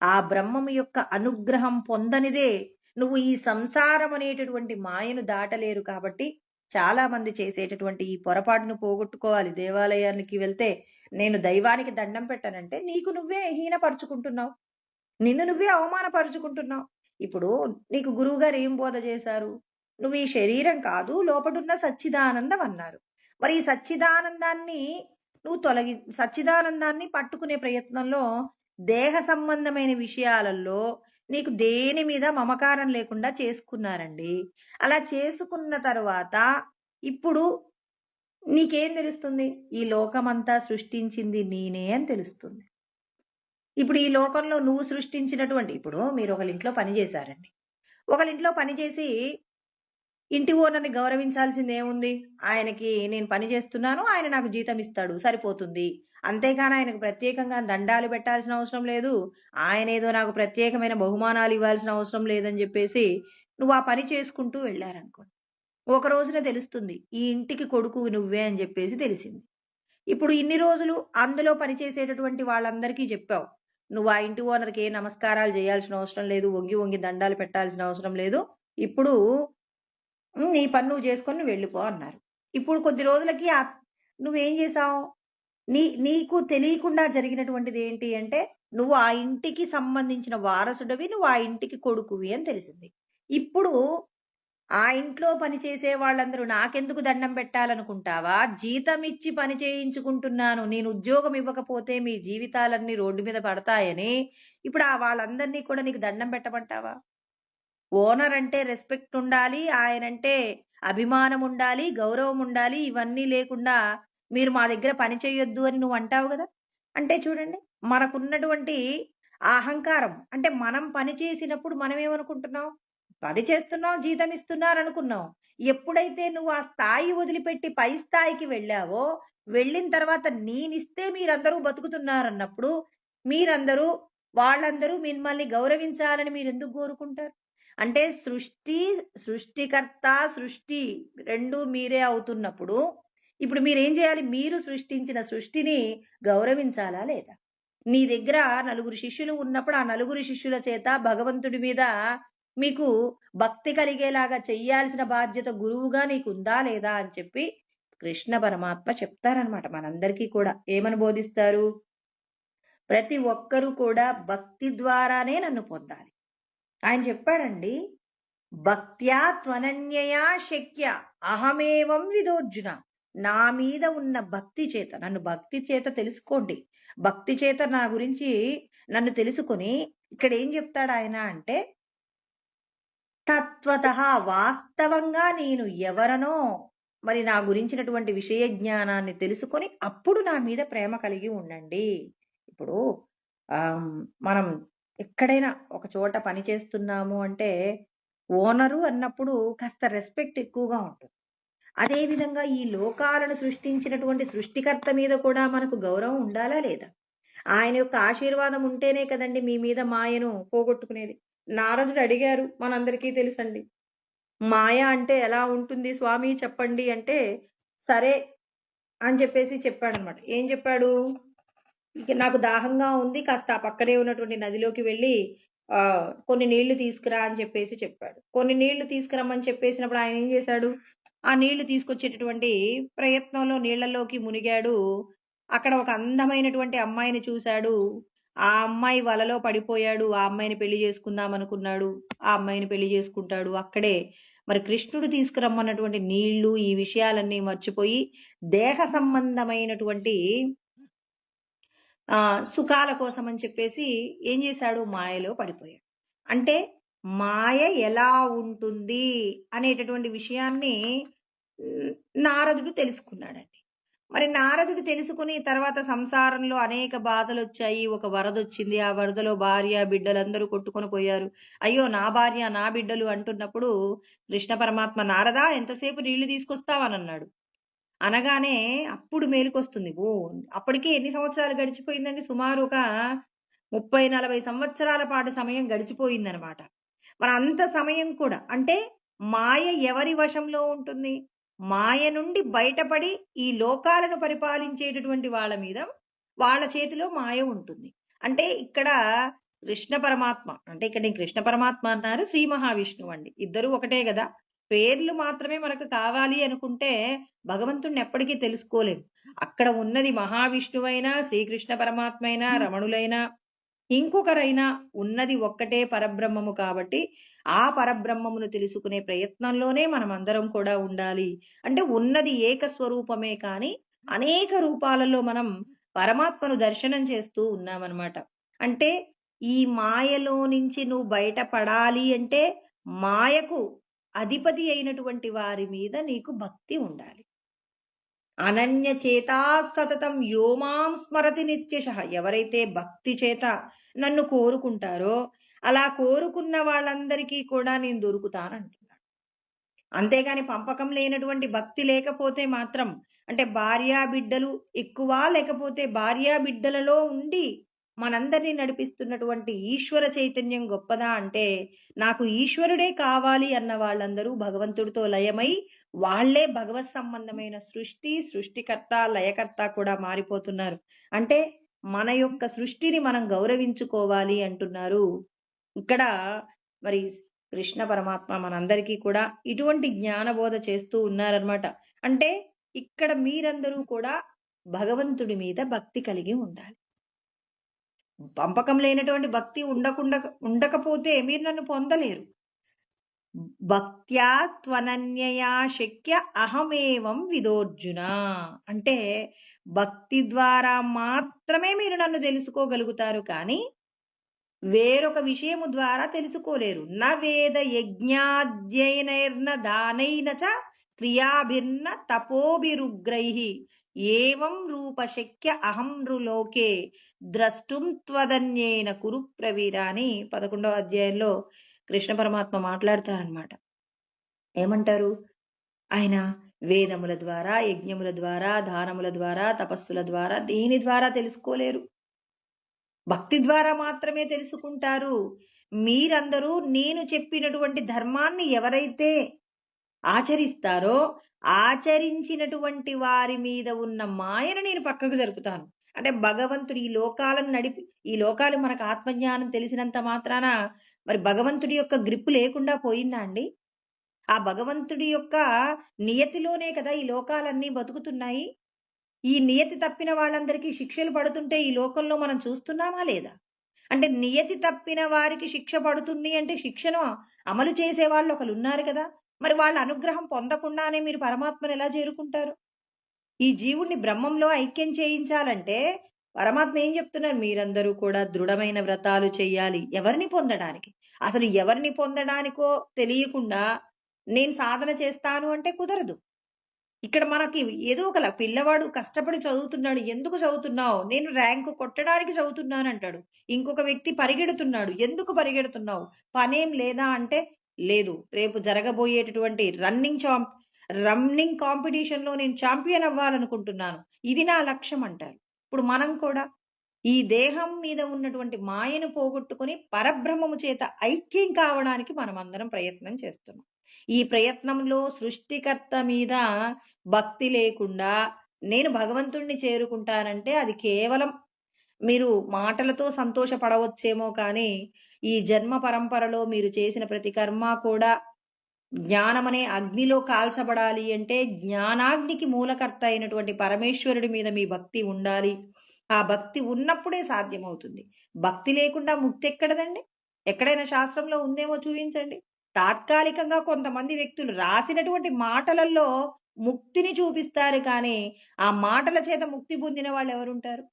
ఆ బ్రహ్మము యొక్క అనుగ్రహం పొందనిదే నువ్వు ఈ సంసారం అనేటటువంటి మాయను దాటలేరు కాబట్టి, చాలా మంది చేసేటటువంటి ఈ పొరపాటును పోగొట్టుకోవాలి. దేవాలయానికి వెళ్తే నేను దైవానికి దండం పెట్టనంటే నీకు నువ్వే హీనపరుచుకుంటున్నావు. నిన్ను నువ్వే అవమానపరుచుకుంటున్నావు. ఇప్పుడు నీకు గురువుగారు ఏం బోధ చేశారు? నువ్వు ఈ శరీరం కాదు, లోపటున్న సచ్చిదానందం అన్నారు. మరి ఈ సచ్చిదానందాన్ని సచ్చిదానందాన్ని పట్టుకునే ప్రయత్నంలో దేహ సంబంధమైన విషయాలలో నీకు దేని మీద మమకారం లేకుండా చేసుకున్నారండి. అలా చేసుకున్న తరువాత ఇప్పుడు నీకేం తెలుస్తుంది? ఈ లోకమంతా సృష్టించింది నేనే అని తెలుస్తుంది. ఇప్పుడు ఈ లోకంలో నువ్వు సృష్టించినటువంటి ఇప్పుడు మీరు ఒకళ్ళింట్లో పని చేశారండి. ఒకళ్ళింట్లో పని చేసి ఇంటి ఓనర్‌ని గౌరవించాల్సిందేముంది? ఆయనకి నేను పని చేస్తున్నాను. ఆయన నాకు జీతం ఇస్తాడు. సరిపోతుంది. అంతేగాని ఆయనకు ప్రత్యేకంగా దండాలు పెట్టాల్సిన అవసరం లేదు. ఆయనేదో నాకు ప్రత్యేకమైన బహుమానాలు ఇవ్వాల్సిన అవసరం లేదని జెప్పేసి నువ్వు ఆ పని చేసుకుంటూ వెళ్లారనుకోండి. ఒక రోజున తెలుస్తుంది. ఈ ఇంటికి కొడుకువి నువ్వే అని జెప్పేసి తెలిసింది. ఇప్పుడు ఇన్ని రోజులు అందులో పనిచేసేటటువంటి వాళ్ళందరికీ చెప్పావు. నువ్వు ఆ ఇంటి ఓనర్‌కి ఏ నమస్కారాలు చేయాల్సిన అవసరం లేదు. వంగి వంగి దండాలు పెట్టాల్సిన అవసరం లేదు. ఇప్పుడు నీ పని నువ్వు చేసుకొని నువ్వు వెళ్ళిపో అన్నారు. ఇప్పుడు కొద్ది రోజులకి నువ్వేం చేసావు? నీకు తెలియకుండా జరిగినటువంటిది ఏంటి అంటే, నువ్వు ఆ ఇంటికి సంబంధించిన వారసుడివి. నువ్వు ఆ ఇంటికి కొడుకువి అని తెలిసింది. ఇప్పుడు ఆ ఇంట్లో పని చేసే వాళ్ళందరూ నాకెందుకు దండం పెట్టాలనుకుంటావా? జీతం ఇచ్చి పని చేయించుకుంటున్నాను. నేను ఉద్యోగం ఇవ్వకపోతే మీ జీవితాలన్నీ రోడ్డు మీద పడతాయని, ఇప్పుడు వాళ్ళందరినీ కూడా నీకు దండం పెట్టమంటావా? ఓనర్ అంటే రెస్పెక్ట్ ఉండాలి. ఆయనంటే అభిమానం ఉండాలి, గౌరవం ఉండాలి. ఇవన్నీ లేకుండా మీరు మా దగ్గర పని చేయొద్దు అని నువ్వు అంటావు గదా! అంటే చూడండి మనకున్నటువంటి అహంకారం అంటే మనం పని చేసినప్పుడు మనమేమనుకుంటున్నాం? పని చేస్తున్నాం, జీతం ఇస్తున్నారనుకున్నాం. ఎప్పుడైతే నువ్వు ఆ స్థాయి వదిలిపెట్టి పై స్థాయికి వెళ్ళావో, వెళ్ళిన తర్వాత నేనిస్తే మీరందరూ బతుకుతున్నారన్నప్పుడు, మీరందరూ వాళ్ళందరూ మిమ్మల్ని గౌరవించాలని మీరెందుకు కోరుకుంటారు? అంటే సృష్టికర్త, సృష్టి 2 మీరే అవుతున్నప్పుడు, ఇప్పుడు మీరేం చేయాలి? మీరు సృష్టించిన సృష్టిని గౌరవించాలా లేదా? నీ దగ్గర నలుగురు శిష్యులు ఉన్నప్పుడు, ఆ నలుగురు శిష్యుల చేత భగవంతుడి మీద మీకు భక్తి కలిగేలాగా చెయ్యాల్సిన బాధ్యత గురువుగా నీకుందా లేదా అని చెప్పి కృష్ణ పరమాత్మ చెప్తారనమాట మనందరికీ కూడా. ఏమని బోధిస్తారు? ప్రతి ఒక్కరూ కూడా భక్తి ద్వారానే నన్ను పొందాలి. ఆయన చెప్పాడండి, భక్త్యా త్వనన్యయా శక్య అహమేవం విదోర్జున. నా మీద ఉన్న భక్తి చేత, నన్ను భక్తి చేత తెలుసుకోండి. భక్తి చేత నా గురించి నన్ను తెలుసుకొని, ఇక్కడ ఏం చెప్తాడు ఆయన అంటే, తత్వతః వాస్తవంగా నేను ఎవరనో మరి నా గురించినటువంటి విషయ జ్ఞానాన్ని తెలుసుకొని అప్పుడు నా మీద ప్రేమ కలిగి ఉండండి. ఇప్పుడు మనం ఎక్కడైనా ఒక చోట పని చేస్తున్నాము అంటే ఓనరు అన్నప్పుడు కాస్త రెస్పెక్ట్ ఎక్కువగా ఉంటుంది. అదే విధంగా ఈ లోకాలను సృష్టించినటువంటి సృష్టికర్త మీద కూడా మనకు గౌరవం ఉండాలా లేదా? ఆయన యొక్క ఆశీర్వాదం ఉంటేనే కదండీ మీ మీద మాయను పోగొట్టుకునేది. నారదుడు అడిగారు, మనందరికీ తెలుసండి. మాయ అంటే ఎలా ఉంటుంది స్వామి చెప్పండి అంటే, సరే అని చెప్పేసి చెప్పాడనమాట. ఏం చెప్పాడు? ఇక నాకు దాహంగా ఉంది. కాస్త ఆ పక్కనే ఉన్నటువంటి నదిలోకి వెళ్ళి కొన్ని నీళ్లు తీసుకురా అని చెప్పేసి చెప్పాడు. కొన్ని నీళ్లు తీసుకురమ్మని చెప్పేసినప్పుడు ఆయన ఏం చేశాడు? ఆ నీళ్లు తీసుకొచ్చేటటువంటి ప్రయత్నంలో నీళ్లలోకి మునిగాడు. అక్కడ ఒక అందమైనటువంటి అమ్మాయిని చూశాడు. ఆ అమ్మాయి వలలో పడిపోయాడు. ఆ అమ్మాయిని పెళ్లి చేసుకుందాం అనుకున్నాడు. ఆ అమ్మాయిని పెళ్లి చేసుకుంటాడు. అక్కడే మరి కృష్ణుడు తీసుకురమ్మన్నటువంటి నీళ్లు, ఈ విషయాలన్నీ మర్చిపోయి దేహ సంబంధమైనటువంటి సుఖాల కోసం అని చెప్పేసి ఏం చేశాడు? మాయలో పడిపోయాడు. అంటే మాయ ఎలా ఉంటుంది అనేటటువంటి విషయాన్ని నారదుడు తెలుసుకున్నాడండి. మరి నారదుడు తెలుసుకుని తర్వాత సంసారంలో అనేక బాధలొచ్చాయి. ఒక వరదొచ్చింది. ఆ వరదలో భార్య, బిడ్డలందరూ కొట్టుకొని పోయారు. అయ్యో! నా భార్య, నా బిడ్డలు అంటున్నప్పుడు కృష్ణ పరమాత్మ నారదా ఎంతసేపు నీళ్లు తీసుకొస్తావనన్నాడు. అనగానే అప్పుడు మేలుకొస్తుంది. అప్పటికే ఎన్ని సంవత్సరాలు గడిచిపోయిందండి? సుమారు ఒక 30, 40 సంవత్సరాల పాటు సమయం గడిచిపోయిందనమాట. మరి అంత సమయం కూడా అంటే మాయ ఎవరి వశంలో ఉంటుంది? మాయ నుండి బయటపడి ఈ లోకాలను పరిపాలించేటటువంటి వాళ్ళ మీద వాళ్ళ చేతిలో మాయ ఉంటుంది. అంటే ఇక్కడ కృష్ణ పరమాత్మ అంటే ఇక్కడ నేను కృష్ణ పరమాత్మ అన్నారు, శ్రీ మహావిష్ణువు అండి. ఇద్దరు ఒకటే గదా! పేర్లు మాత్రమే మనకు కావాలి అనుకుంటే భగవంతుడిని ఎప్పటికీ తెలుసుకోలేం. అక్కడ ఉన్నది మహావిష్ణువైనా, శ్రీకృష్ణ పరమాత్మ అయినా, రమణులైనా, ఇంకొకరైనా ఉన్నది ఒక్కటే పరబ్రహ్మము కాబట్టి ఆ పరబ్రహ్మమును తెలుసుకునే ప్రయత్నంలోనే మనమందరం కూడా ఉండాలి. అంటే ఉన్నది ఏక స్వరూపమే కానీ అనేక రూపాలలో మనం పరమాత్మను దర్శనం చేస్తూ ఉన్నామన్నమాట. అంటే ఈ మాయలో నుంచి నువ్వు బయటపడాలి అంటే మాయకు అధిపతి అయినటువంటి వారి మీద నీకు భక్తి ఉండాలి. అనన్య చేతా సతతం యోమాం స్మరతి నిత్యశః. ఎవరైతే భక్తి చేత నన్ను కోరుకుంటారో అలా కోరుకున్న వాళ్ళందరికీ కూడా నేను దొరుకుతానంటున్నాడు. అంతేగాని పంపకం లేనటువంటి భక్తి లేకపోతే మాత్రం అంటే భార్యా బిడ్డలు ఎక్కువ లేకపోతే భార్యా బిడ్డలలో ఉండి మనందరినీ నడిపిస్తున్నటువంటి ఈశ్వర చైతన్యం గొప్పదా అంటే నాకు ఈశ్వరుడే కావాలి అన్న వాళ్ళందరూ భగవంతుడితో లయమై వాళ్లే భగవత్ సంబంధమైన సృష్టికర్త లయకర్త కూడా మారిపోతున్నారు. అంటే మన యొక్క సృష్టిని మనం గౌరవించుకోవాలి అంటున్నారు. ఇక్కడ మరి కృష్ణ పరమాత్మ మనందరికీ కూడా ఇటువంటి జ్ఞానబోధ చేస్తూ ఉన్నారనమాట. అంటే ఇక్కడ మీరందరూ కూడా భగవంతుడి మీద భక్తి కలిగి ఉండాలి. పంపకం లేనటువంటి భక్తి ఉండకపోతే మీరు నన్ను పొందలేరు. భక్త్యా త్వనన్యయా శక్య అహమేవం విదోర్జున. అంటే భక్తి ద్వారా మాత్రమే మీరు నన్ను తెలుసుకోగలుగుతారు కానీ వేరొక విషయము ద్వారా తెలుసుకోలేరు. న వేద యజ్ఞాధ్యయనైర్న దానైన చ క్రియాభిర్న తపోభిరుగ్రైః ఏవం రూపశక్య అహం నృలోకే ద్రష్టుం త్వదన్యేన కురు ప్రవీర అని 11వ అధ్యాయంలో కృష్ణ పరమాత్మ మాట్లాడతారనమాట. ఏమంటారు? ఆయన వేదముల ద్వారా, యజ్ఞముల ద్వారా, దానముల ద్వారా, తపస్సుల ద్వారా దేని ద్వారా తెలుసుకోలేరు. భక్తి ద్వారా మాత్రమే తెలుసుకుంటారు. మీరందరూ నేను చెప్పినటువంటి ధర్మాన్ని ఎవరైతే ఆచరిస్తారో ఆచరించినటువంటి వారి మీద ఉన్న మాయను నేను పక్కకు జరుపుతాను. అంటే భగవంతుడు ఈ లోకాలు మనకు ఆత్మజ్ఞానం తెలిసినంత మాత్రాన మరి భగవంతుడి యొక్క గ్రిప్పు లేకుండా పోయిందా అండి? ఆ భగవంతుడి యొక్క నియతిలోనే కదా ఈ లోకాలన్నీ బతుకుతున్నాయి. ఈ నియతి తప్పిన వాళ్ళందరికీ శిక్షలు పడుతుంటే ఈ లోకంలో మనం చూస్తున్నామా లేదా? అంటే నియతి తప్పిన వారికి శిక్ష పడుతుంది అంటే శిక్షను అమలు చేసే వాళ్ళు ఒకరు ఉన్నారు కదా. మరి వాళ్ళ అనుగ్రహం పొందకుండానే మీరు పరమాత్మను ఎలా చేరుకుంటారు? ఈ జీవుణ్ణి బ్రహ్మంలో ఐక్యం చేయించాలంటే పరమాత్మ ఏం చెప్తున్నారు? మీరందరూ కూడా దృఢమైన వ్రతాలు చెయ్యాలి. ఎవరిని పొందడానికి? అసలు ఎవరిని పొందడానికో తెలియకుండా నేను సాధన చేస్తాను అంటే కుదరదు. ఇక్కడ మనకి ఏదో ఒకలా పిల్లవాడు కష్టపడి చదువుతున్నాడు. ఎందుకు చదువుతున్నావు? నేను ర్యాంక్ కొట్టడానికి చదువుతున్నానంటాడు. ఇంకొక వ్యక్తి పరిగెడుతున్నాడు. ఎందుకు పరిగెడుతున్నావు? పనేం లేదా అంటే, లేదు. రేపు జరగబోయేటటువంటి రన్నింగ్ కాంపిటీషన్‌లో నేను చాంపియన్ అవ్వాలనుకుంటున్నాను. ఇది నా లక్ష్యం అంటారు. ఇప్పుడు మనం కూడా ఈ దేహం మీద ఉన్నటువంటి మాయను పోగొట్టుకొని పరబ్రహ్మము చేత ఐక్యం కావడానికి మనమందరం ప్రయత్నం చేస్తున్నాం. ఈ ప్రయత్నంలో సృష్టికర్త మీద భక్తి లేకుండా నేను భగవంతుణ్ణి చేరుకుంటానంటే అది కేవలం మీరు మాటలతో సంతోషపడవచ్చేమో కానీ ఈ జన్మ పరంపరలో మీరు చేసిన ప్రతి కర్మ కూడా జ్ఞానమనే అగ్నిలో కాల్చబడాలి అంటే జ్ఞానాగ్నికి మూలకర్త అయినటువంటి పరమేశ్వరుడి మీద మీ భక్తి ఉండాలి. ఆ భక్తి ఉన్నప్పుడే సాధ్యమవుతుంది. భక్తి లేకుండా ముక్తి ఎక్కడదండి? ఎక్కడైనా శాస్త్రంలో ఉందేమో చూపించండి. తాత్కాలికంగా కొంతమంది వ్యక్తులు రాసినటువంటి మాటలలో ముక్తిని చూపిస్తారు కానీ, ఆ మాటల చేత ముక్తి పొందిన వాళ్ళు ఎవరుంటారు?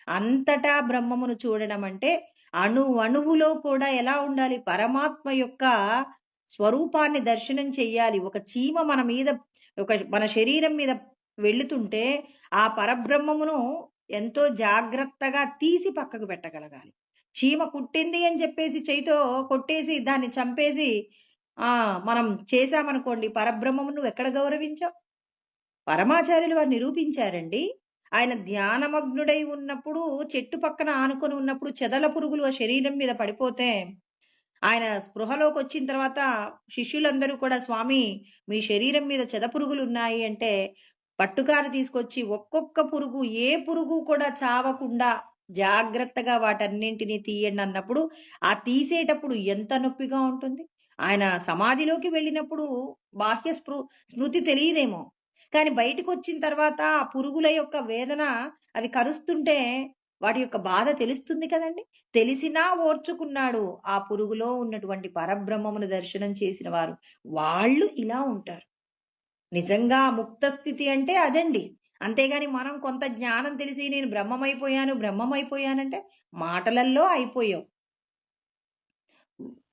అంతటా బ్రహ్మమును చూడడం అంటే అణువులో కూడా ఎలా ఉండాలి? పరమాత్మ యొక్క స్వరూపాన్ని దర్శనం చెయ్యాలి. ఒక చీమ మన శరీరం మీద వెళుతుంటే ఆ పరబ్రహ్మమును ఎంతో జాగ్రత్తగా తీసి పక్కకు పెట్టగలగాలి. చీమ కుట్టింది అని చెప్పేసి చేయితో కొట్టేసి దాన్ని చంపేసి మనం చేశామనుకోండి, పరబ్రహ్మము నువ్వెక్కడ గౌరవించావు? పరమాచార్యులు వారు నిరూపించారండి. ఆయన ధ్యానమగ్నుడై ఉన్నప్పుడు చెట్టు పక్కన ఆనుకొని ఉన్నప్పుడు చెదల పురుగులు ఆ శరీరం మీద పడిపోతే ఆయన స్పృహలోకి వచ్చిన తర్వాత శిష్యులందరూ కూడా, స్వామి మీ శరీరం మీద చెదపురుగులున్నాయి అంటే పట్టుకారు తీసుకొచ్చి ఒక్కొక్క పురుగు ఏ పురుగు కూడా చావకుండా జాగ్రత్తగా వాటన్నింటినీ తీయండి అన్నప్పుడు ఆ తీసేటప్పుడు ఎంత నొప్పిగా ఉంటుంది. ఆయన సమాధిలోకి వెళ్ళినప్పుడు బాహ్య స్మృతి తెలియదేమో, కానీ బయటకు వచ్చిన తర్వాత ఆ పురుగుల యొక్క వేదన అవి కరుస్తుంటే వాటి యొక్క బాధ తెలుస్తుంది కదండి. తెలిసినా ఓర్చుకున్నాడు. ఆ పురుగులో ఉన్నటువంటి పరబ్రహ్మమును దర్శనం చేసిన వారు వాళ్ళు ఇలా ఉంటారు. నిజంగా ముక్త స్థితి అంటే అదండి. అంతేగాని మనం కొంత జ్ఞానం తెలిసి నేను బ్రహ్మమైపోయానంటే మాటలల్లో అయిపోయావు.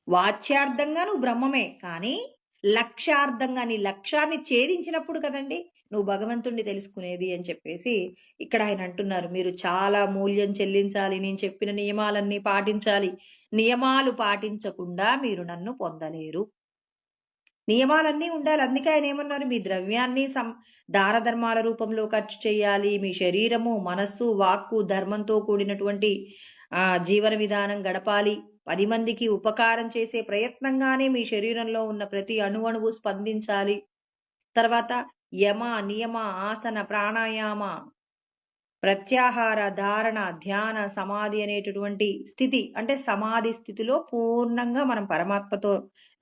వాచ్యార్థంగా నువ్వు బ్రహ్మమే, కానీ లక్ష్యార్థంగా నీ లక్ష్యాన్ని ఛేదించినప్పుడు కదండి నువ్వు భగవంతుణ్ణి తెలుసుకునేది అని చెప్పేసి ఇక్కడ ఆయన అంటున్నారు. మీరు చాలా మూల్యం చెల్లించాలి. నేను చెప్పిన నియమాలన్నీ పాటించాలి. నియమాలు పాటించకుండా మీరు నన్ను పొందలేరు. నియమాలన్నీ ఉండాలి. అందుకే ఆయన ఏమన్నారు? మీ ద్రవ్యాన్ని దాన ధర్మాల రూపంలో ఖర్చు చేయాలి. మీ శరీరము, మనస్సు, వాక్కు ధర్మంతో కూడినటువంటి జీవన విధానం గడపాలి. 10 మందికి ఉపకారం చేసే ప్రయత్నంగానే మీ శరీరంలో ఉన్న ప్రతి అణువణువు స్పందించాలి. తర్వాత యమ, నియమ, ఆసన, ప్రాణాయామ, ప్రత్యాహార, ధారణ, ధ్యాన, సమాధి అనేటటువంటి స్థితి, అంటే సమాధి స్థితిలో పూర్ణంగా మనం పరమాత్మతో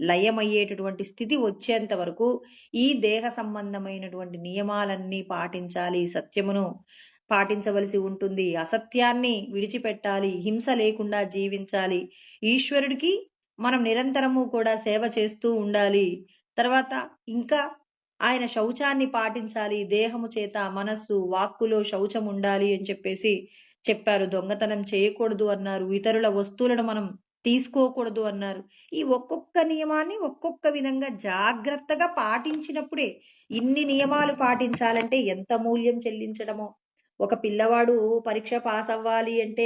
లయమయ్యేటటువంటి స్థితి వచ్చేంత వరకు ఈ దేహ సంబంధమైనటువంటి నియమాలన్నీ పాటించాలి. సత్యమును పాటించవలసి ఉంటుంది. అసత్యాన్ని విడిచిపెట్టాలి. హింస లేకుండా జీవించాలి. ఈశ్వరుడికి మనం నిరంతరము కూడా సేవ చేస్తూ ఉండాలి. తర్వాత ఇంకా ఆయన శౌచాన్ని పాటించాలి. దేహము చేత, మనస్సు, వాక్కులో శౌచం ఉండాలి అని చెప్పేసి చెప్పారు. దొంగతనం చేయకూడదు అన్నారు. ఇతరుల వస్తువులను మనం తీసుకోకూడదు అన్నారు. ఈ ఒక్కొక్క నియమాన్ని ఒక్కొక్క విధంగా జాగ్రత్తగా పాటించినప్పుడే, ఇన్ని నియమాలు పాటించాలంటే ఎంత మూల్యం చెల్లించడమో. ఒక పిల్లవాడు పరీక్ష పాస్ అవ్వాలి అంటే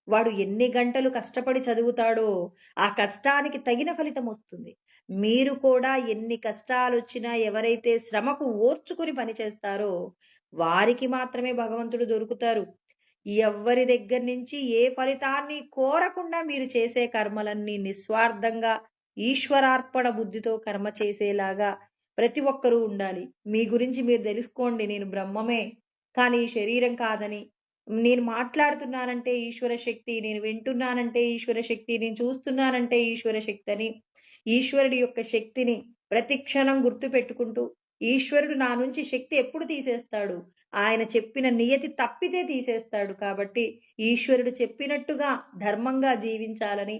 వాడు ఎన్ని గంటలు కష్టపడి చదువుతాడో ఆ కష్టానికి తగిన ఫలితం వస్తుంది. మీరు కూడా ఎన్ని కష్టాలు వచ్చినా ఎవరైతే శ్రమకు ఓర్చుకుని పనిచేస్తారో వారికి మాత్రమే భగవంతుడు దొరుకుతారు. ఎవ్వరి దగ్గర నుంచి ఏ ఫలితాన్ని కోరకుండా మీరు చేసే కర్మలన్నీ నిస్వార్థంగా ఈశ్వరార్పణ బుద్ధితో కర్మ చేసేలాగా ప్రతి ఒక్కరూ ఉండాలి. మీ గురించి మీరు తెలుసుకోండి, నేను బ్రహ్మమే కానీ ఈ శరీరం కాదని. నేను మాట్లాడుతున్నానంటే ఈశ్వర శక్తి, నేను వింటున్నానంటే ఈశ్వర శక్తి, నేను చూస్తున్నానంటే ఈశ్వర శక్తి అని ఈశ్వరుడి యొక్క శక్తిని ప్రతి క్షణం గుర్తు పెట్టుకుంటూ, ఈశ్వరుడు నా నుంచి శక్తి ఎప్పుడు తీసేస్తాడు? ఆయన చెప్పిన నియతి తప్పితే తీసేస్తాడు. కాబట్టి ఈశ్వరుడు చెప్పినట్టుగా ధర్మంగా జీవించాలని,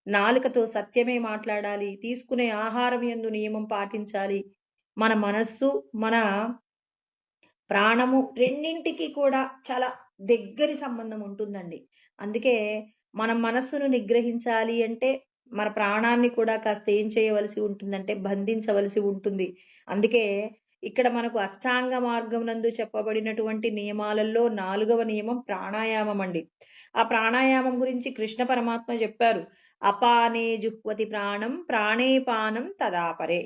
నాలుకతో సత్యమే మాట్లాడాలి, తీసుకునే ఆహారం యందు నియమం పాటించాలి. మన మనస్సు, మన ప్రాణము రెండింటికి కూడా చాలా దగ్గరి సంబంధం ఉంటుందండి. అందుకే మన మనస్సును నిగ్రహించాలి అంటే, మన ప్రాణాన్ని కూడా కాస్త ఏం చేయవలసి ఉంటుందంటే, బంధించవలసి ఉంటుంది. అందుకే ఇక్కడ మనకు అష్టాంగ మార్గమునందు చెప్పబడినటువంటి నియమాలలో 4వ నియమం ప్రాణాయామం అండి. ఆ ప్రాణాయామం గురించి కృష్ణ పరమాత్మ చెప్పారు. అపానే జుహ్వతి ప్రాణం ప్రాణే పానం తదాపరే.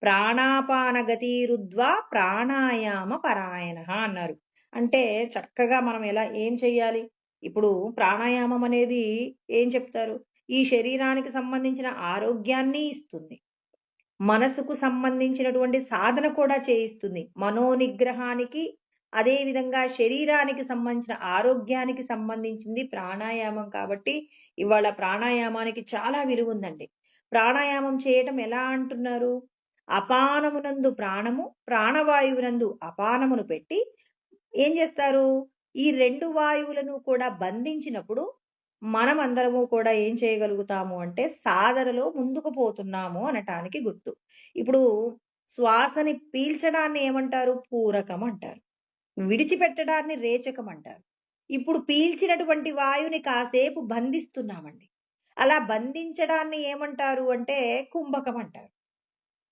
ప్రాణాపాన గతిరుద్ధ్వా ప్రాణాయామ పరాయణః అన్నారు. అంటే చక్కగా మనం ఏం చెయ్యాలి? ఇప్పుడు ప్రాణాయామం అనేది ఏం చెప్తారు? ఈ శరీరానికి సంబంధించిన ఆరోగ్యాన్ని ఇస్తుంది. మనసుకు సంబంధించినటువంటి సాధన కూడా చేయిస్తుంది. మనోనిగ్రహానికి, అదే విధంగా శరీరానికి సంబంధించిన ఆరోగ్యానికి సంబంధించింది ప్రాణాయామం కాబట్టి, ఇవాళ ప్రాణాయామానికి చాలా విలువుందండి. ప్రాణాయామం చేయటం ఎలా అంటున్నారు? అపానమునందు ప్రాణము, ప్రాణవాయువునందు అపానమును పెట్టి ఏం చేస్తారు? ఈ 2 వాయువులను కూడా బంధించినప్పుడు మనమందరము కూడా ఏం చేయగలుగుతాము అంటే సాధనలో ముందుకు పోతున్నాము అనటానికి గుర్తు. ఇప్పుడు శ్వాసని పీల్చడాన్ని ఏమంటారు? పూరకం అంటారు. విడిచిపెట్టడాన్ని రేచకం అంటారు. ఇప్పుడు పీల్చినటువంటి వాయువుని కాసేపు బంధిస్తున్నామండి. అలా బంధించడాన్ని ఏమంటారు అంటే కుంభకం అంటారు.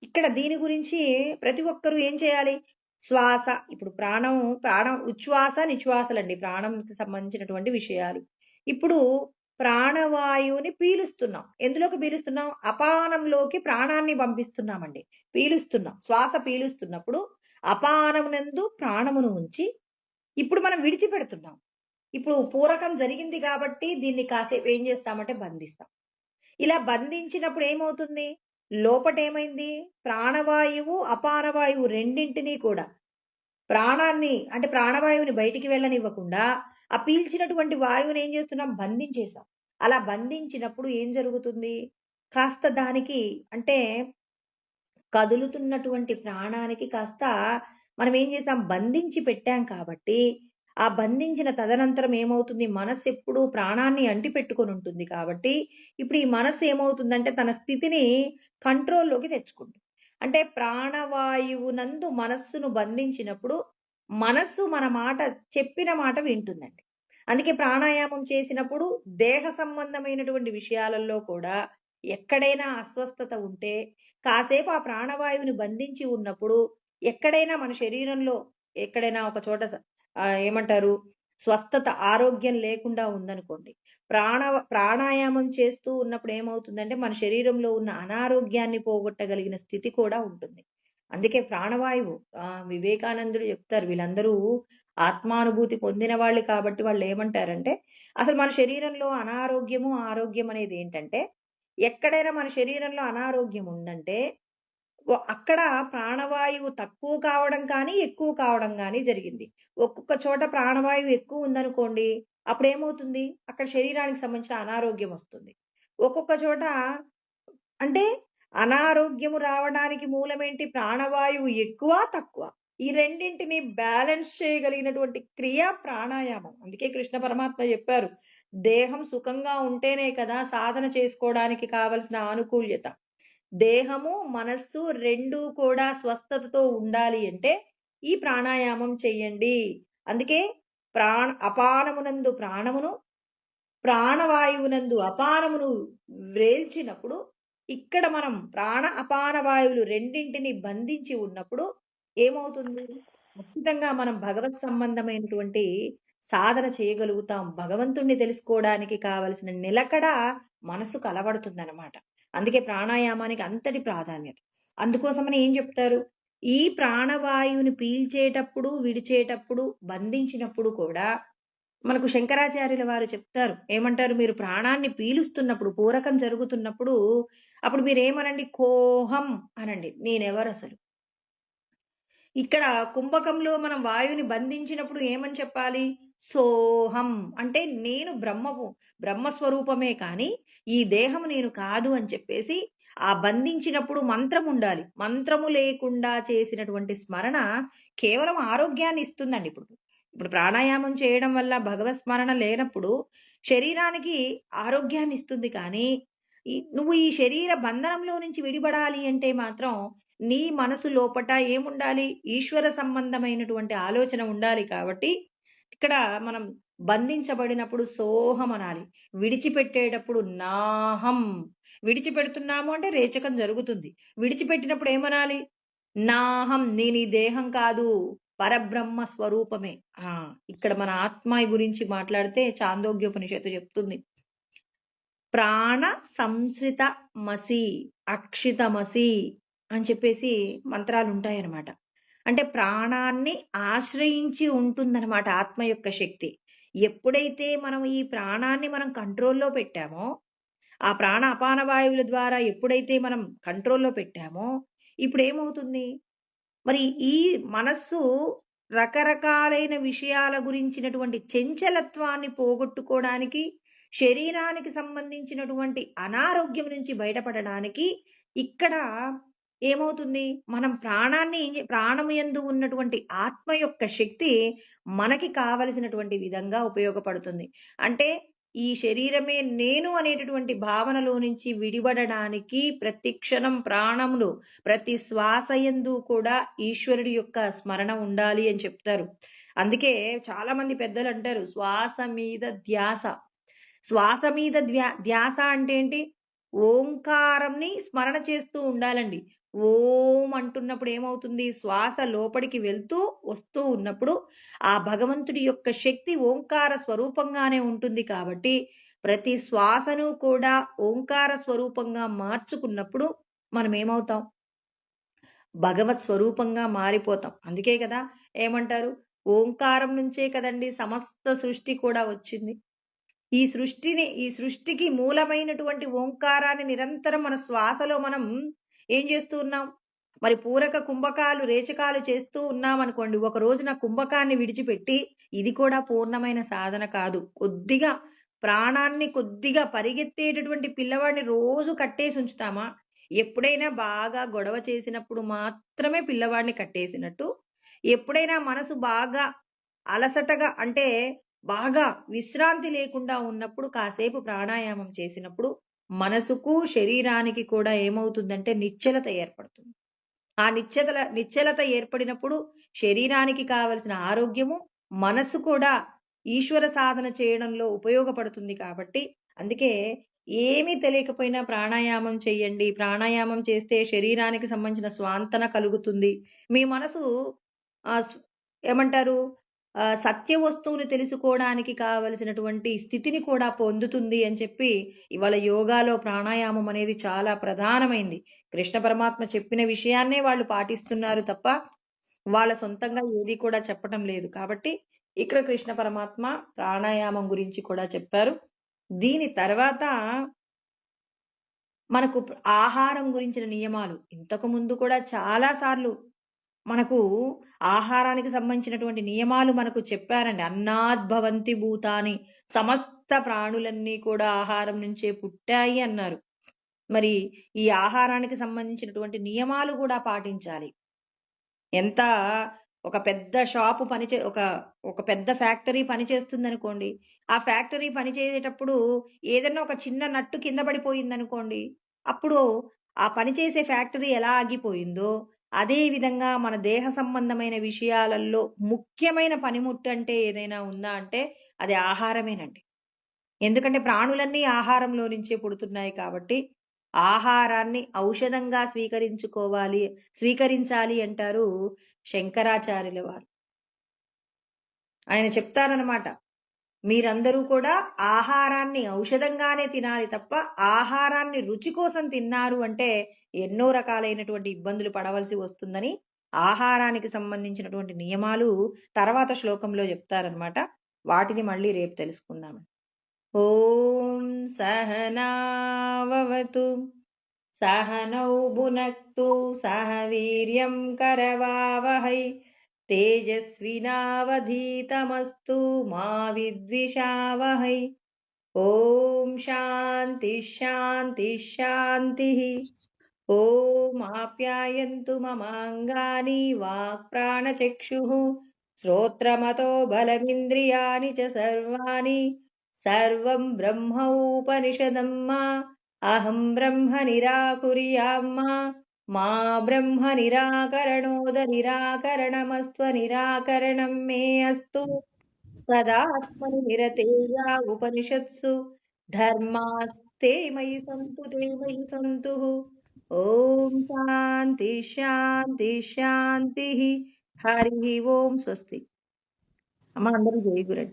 ఇక్కడ దీని గురించి ప్రతి ఒక్కరు ఏం చేయాలి? శ్వాస ఇప్పుడు ప్రాణం ఉచ్ఛ్వాస, నిశ్వాసలండి. ప్రాణంకి సంబంధించినటువంటి విషయాలు. ఇప్పుడు ప్రాణవాయువుని పీలుస్తున్నాం. ఎందులోకి పీలుస్తున్నాం? అపానంలోకి ప్రాణాన్ని పంపిస్తున్నామండి. పీలుస్తున్నాం. శ్వాస పీలుస్తున్నప్పుడు అపానమునందు ప్రాణమును ఉంచి ఇప్పుడు మనం విడిచిపెడుతున్నాం. ఇప్పుడు పూరకం జరిగింది కాబట్టి దీన్ని కాసేపు ఏం చేస్తామంటే బంధిస్తాం. ఇలా బంధించినప్పుడు ఏమవుతుంది? లోపటేమైంది? ప్రాణవాయువు, అపానవాయువు రెండింటినీ కూడా ప్రాణాన్ని అంటే ప్రాణవాయువుని బయటికి వెళ్ళనివ్వకుండా, ఆ పీల్చినటువంటి వాయువుని ఏం చేస్తున్నాం? బంధించేసాం. అలా బంధించినప్పుడు ఏం జరుగుతుంది? కాస్త దానికి అంటే కదులుతున్నటువంటి ప్రాణానికి కాస్త మనం ఏం చేసాం? బంధించి పెట్టాం కాబట్టి, ఆ బంధించిన తదనంతరం ఏమవుతుంది? మనస్సెప్పుడూ ప్రాణాన్ని అంటిపెట్టుకొని ఉంటుంది కాబట్టి, ఇప్పుడు ఈ మనస్సు ఏమవుతుందంటే తన స్థితిని కంట్రోల్‌లోకి తెచ్చుకుంటుంది. అంటే ప్రాణవాయువునందు మనస్సును బంధించినప్పుడు, మనస్సు మన మాట చెప్పిన మాట వింటుందండి. అందుకే ప్రాణాయామం చేసినప్పుడు దేహ సంబంధమైనటువంటి విషయాలలో కూడా ఎక్కడైనా అస్వస్థత ఉంటే, కాసేపు ఆ ప్రాణవాయువుని బంధించి ఉన్నప్పుడు, ఎక్కడైనా మన శరీరంలో ఎక్కడైనా ఒక చోట ఏమంటారు? స్వస్థత, ఆరోగ్యం లేకుండా ఉందనుకోండి. ప్రాణాయామం చేస్తూ ఉన్నప్పుడు ఏమవుతుందంటే, మన శరీరంలో ఉన్న అనారోగ్యాన్ని పోగొట్టగలిగిన స్థితి కూడా ఉంటుంది. అందుకే ప్రాణవాయువు వివేకానందుడు చెప్తారు. వీళ్ళందరూ ఆత్మానుభూతి పొందిన వాళ్ళు కాబట్టి వాళ్ళేమంటారంటే, అసలు మన శరీరంలో అనారోగ్యము, ఆరోగ్యం అనేది ఏంటంటే, ఎక్కడైనా మన శరీరంలో అనారోగ్యం ఉందంటే, అక్కడ ప్రాణవాయువు తక్కువ కావడం కానీ, ఎక్కువ కావడం గానీ జరిగింది. ఒక్కొక్క చోట ప్రాణవాయువు ఎక్కువుందనుకోండి, అప్పుడేమవుతుంది? అక్కడ శరీరానికి సంబంధించిన అనారోగ్యం వస్తుంది. ఒక్కొక్క చోట అంటే అనారోగ్యము రావడానికి మూలమేంటి? ప్రాణవాయువు ఎక్కువ, తక్కువ. ఈ రెండింటిని బ్యాలెన్స్ చేయగలిగినటువంటి క్రియ ప్రాణాయామం. అందుకే కృష్ణ పరమాత్మ చెప్పారు. దేహం సుఖంగా ఉంటేనే కదా సాధన చేసుకోవడానికి కావలసిన ఆనుకూల్యత. దేహము, మనస్సు 2 కూడా స్వస్థతతో ఉండాలి అంటే ఈ ప్రాణాయామం చెయ్యండి. అందుకే అపానమునందు ప్రాణమును, ప్రాణవాయువునందు అపానమును వ్రేల్చినప్పుడు ఇక్కడ మనం ప్రాణ, అపాన వాయువులు రెండింటిని బంధించి ఉన్నప్పుడు ఏమవుతుంది? ఖచ్చితంగా మనం భగవత్ సంబంధమైనటువంటి సాధన చేయగలుగుతాం. భగవంతుణ్ణి తెలుసుకోవడానికి కావలసిన నిలకడ మనసుకు అలవడుతుందనమాట. అందుకే ప్రాణాయామానికి అంతటి ప్రాధాన్యత. అందుకోసమని ఏం చెప్తారు? ఈ ప్రాణవాయువుని పీల్చేటప్పుడు, విడిచేటప్పుడు, బంధించినప్పుడు కూడా మనకు శంకరాచార్యుల వారు చెప్తారు. ఏమంటారు? మీరు ప్రాణాన్ని పీలుస్తున్నప్పుడు, పూరకం జరుగుతున్నప్పుడు, అప్పుడు మీరేమనండి? కోహం అనండి. నేనెవరసలు? ఇక్కడ కుంభకంలో మనం వాయువుని బంధించినప్పుడు ఏమని చెప్పాలి? సోహం అంటే నేను బ్రహ్మస్వరూపమే కానీ, ఈ దేహము నేను కాదు అని చెప్పేసి, ఆ బంధించినప్పుడు మంత్రం ఉండాలి. మంత్రము లేకుండా చేసినటువంటి స్మరణ కేవలం ఆరోగ్యాన్ని ఇస్తుందండి ఇప్పుడు. ఇప్పుడు ప్రాణాయామం చేయడం వల్ల భగవత్ స్మరణ లేనప్పుడు శరీరానికి ఆరోగ్యాన్ని ఇస్తుంది కానీ, నువ్వు ఈ శరీర బంధనంలో నుంచి విడిపడాలి అంటే మాత్రం నీ మనసు లోపట ఏముండాలి? ఈశ్వర సంబంధమైనటువంటి ఆలోచన ఉండాలి కాబట్టి, ఇక్కడ మనం బంధించబడినప్పుడు సోహం అనాలి. విడిచిపెట్టేటప్పుడు నాహం. విడిచిపెడుతున్నాము అంటే రేచకం జరుగుతుంది. విడిచిపెట్టినప్పుడు ఏమనాలి? నాహం, నేను ఈ దేహం కాదు, పరబ్రహ్మ స్వరూపమే. ఆ! ఇక్కడ మన ఆత్మ గురించి మాట్లాడితే చాందోగ్యోపనిషత్తు చెప్తుంది. ప్రాణ సంశ్రిత మసి, అక్షితమసి అని చెప్పేసి మంత్రాలుంటాయన్నమాట. అంటే ప్రాణాన్ని ఆశ్రయించి ఉంటుందన్నమాట ఆత్మ యొక్క శక్తి. ఎప్పుడైతే మనం ఈ ప్రాణాన్ని మనం కంట్రోల్‌లో పెట్టామో, ఆ ప్రాణ అపాన వాయువుల ద్వారా ఎప్పుడైతే మనం కంట్రోల్‌లో పెట్టామో, ఇప్పుడేమవుతుంది? మరి ఈ మనస్సు రకరకాలైన విషయాల గురించినటువంటి చంచలత్వాన్ని పోగొట్టుకోవడానికి, శరీరానికి సంబంధించినటువంటి అనారోగ్యం నుంచి బయటపడడానికి ఇక్కడ ఏమవుతుంది? మనం ప్రాణము యందు ఉన్నటువంటి ఆత్మ యొక్క శక్తి మనకి కావలసినటువంటి విధంగా ఉపయోగపడుతుంది. అంటే ఈ శరీరమే నేను అనేటటువంటి భావనలో నుంచి విడిపడడానికి ప్రతి క్షణం ప్రాణములు, ప్రతి శ్వాస యందు కూడా ఈశ్వరుడి యొక్క స్మరణ ఉండాలి అని చెప్తారు. అందుకే చాలా మంది పెద్దలంటారు శ్వాస మీద ధ్యాస. శ్వాస మీద ధ్యాస అంటే ఏంటి? ఓంకారంని స్మరణ చేస్తూ ఉండాలండి. ఓం అంటున్నప్పుడు ఏమవుతుంది? శ్వాస లోపలికి వెళ్తూ, వస్తూ ఉన్నప్పుడు ఆ భగవంతుడి యొక్క శక్తి ఓంకార స్వరూపంగానే ఉంటుంది కాబట్టి, ప్రతి శ్వాసను కూడా ఓంకార స్వరూపంగా మార్చుకున్నప్పుడు మనమేమవుతాం? భగవత్ స్వరూపంగా మారిపోతాం. అందుకే కదా ఏమంటారు? ఓంకారం నుంచే కదండీ సమస్త సృష్టి కూడా వచ్చింది. ఈ సృష్టికి మూలమైనటువంటి ఓంకారాన్ని నిరంతరం మన శ్వాసలో మనం ఏం చేస్తూ ఉన్నాం? మరి పూరక కుంభకాలు, రేచకాలు చేస్తూ ఉన్నామనుకోండి. ఒక రోజున కుంభకాన్ని విడిచిపెట్టి, ఇది కూడా పూర్ణమైన సాధన కాదు. కొద్దిగా ప్రాణాన్ని కొద్దిగా పరిగెత్తేటటువంటి పిల్లవాడిని రోజు కట్టేసి ఉంచుతామా? ఎప్పుడైనా బాగా గొడవ చేసినప్పుడు మాత్రమే పిల్లవాడిని కట్టేసినట్టు, ఎప్పుడైనా మనసు బాగా అలసటగా అంటే బాగా విశ్రాంతి లేకుండా ఉన్నప్పుడు కాసేపు ప్రాణాయామం చేసినప్పుడు మనసుకు, శరీరానికి కూడా ఏమవుతుందంటే నిశ్చలత ఏర్పడుతుంది. ఆ నిశ్చలత ఏర్పడినప్పుడు శరీరానికి కావలసిన ఆరోగ్యము, మనసు కూడా ఈశ్వర సాధన చేయడంలో ఉపయోగపడుతుంది కాబట్టి, అందుకే ఏమీ తెలియకపోయినా ప్రాణాయామం చెయ్యండి. ప్రాణాయామం చేస్తే శరీరానికి సంబంధించిన స్వాంతన కలుగుతుంది. మీ మనసు ఆహ్, స్ ఏమంటారు? సత్య వస్తువుని తెలుసుకోవడానికి కావలసినటువంటి స్థితిని కూడా పొందుతుంది అని చెప్పి, ఇవాళ యోగాలో ప్రాణాయామం అనేది చాలా ప్రధానమైంది. కృష్ణ పరమాత్మ చెప్పిన విషయాన్నే వాళ్ళు పాటిస్తున్నారు తప్ప, వాళ్ళ సొంతంగా ఏది కూడా చెప్పటం లేదు. కాబట్టి ఇక్కడ కృష్ణ పరమాత్మ ప్రాణాయామం గురించి కూడా చెప్పారు. దీని తర్వాత మనకు ఆహారం గురించిన నియమాలు ఇంతకు ముందు కూడా చాలా సార్లు మనకు ఆహారానికి సంబంధించినటువంటి నియమాలు మనకు చెప్పారండి. అన్నాద్భవంతి భూతాని, సమస్త ప్రాణులన్నీ కూడా ఆహారం నుంచే పుట్టాయి అన్నారు. మరి ఈ ఆహారానికి సంబంధించినటువంటి నియమాలు కూడా పాటించాలి. ఎంత ఒక పెద్ద షాపు ఒక పెద్ద ఫ్యాక్టరీ పనిచేస్తుందనుకోండి. ఆ ఫ్యాక్టరీ పనిచేసేటప్పుడు ఏదన్నా ఒక చిన్న నట్టు కింద పడిపోయిందనుకోండి. అప్పుడు ఆ పనిచేసే ఫ్యాక్టరీ ఎలా ఆగిపోయిందో, అదే విధంగా మన దేహ సంబంధమైన విషయాలలో ముఖ్యమైన పనిముట్టు అంటే ఏదైనా ఉందా అంటే అది ఆహారమేనండి. ఎందుకంటే ప్రాణులన్నీ ఆహారంలో నుంచే పుడుతున్నాయి కాబట్టి, ఆహారాన్ని ఔషధంగా స్వీకరించాలి అంటారు శంకరాచార్యుల వారు. ఆయన చెప్తారనమాట. మీరందరూ కూడా ఆహారాన్ని ఔషధంగానే తినాలి తప్ప, ఆహారాన్ని రుచి కోసం తిన్నారు అంటే ఎన్నో రకాలైనటువంటి ఇబ్బందులు పడవలసి వస్తుందని, ఆహారానికి సంబంధించినటువంటి నియమాలు తర్వాత శ్లోకంలో చెప్తారనమాట. వాటిని మళ్ళీ రేపు తెలుసుకుందాం. ఓం సహనావవతు సహనౌ భునక్తు సహ వీర్యం కరవావహై తేజస్వినావధీతమస్తు మా విద్విషావహై. ఓం శాంతి శాంతి శాంతి. ఓం ఆప్యాయంతు మమాంగాని వాక్ప్రాణచక్షుః శ్రోత్రమతో బలమింద్రియాణి చ సర్వాణి. సర్వం బ్రహ్మ ఉపనిషదం మా అహం బ్రహ్మ నిరాకుర్యాం మా మా బ్రహ్మ నిరాకరణోద నిరాకరణమస్త్వ మే అస్తు తదాత్మని నిరతేయ ఉపనిషత్సు ధర్మాస్తే మయి సంతు ఓం శాంతి శాంతి శాంతి హరి ఓం స్వస్తి. అమ్మ అందరూ జై గురు.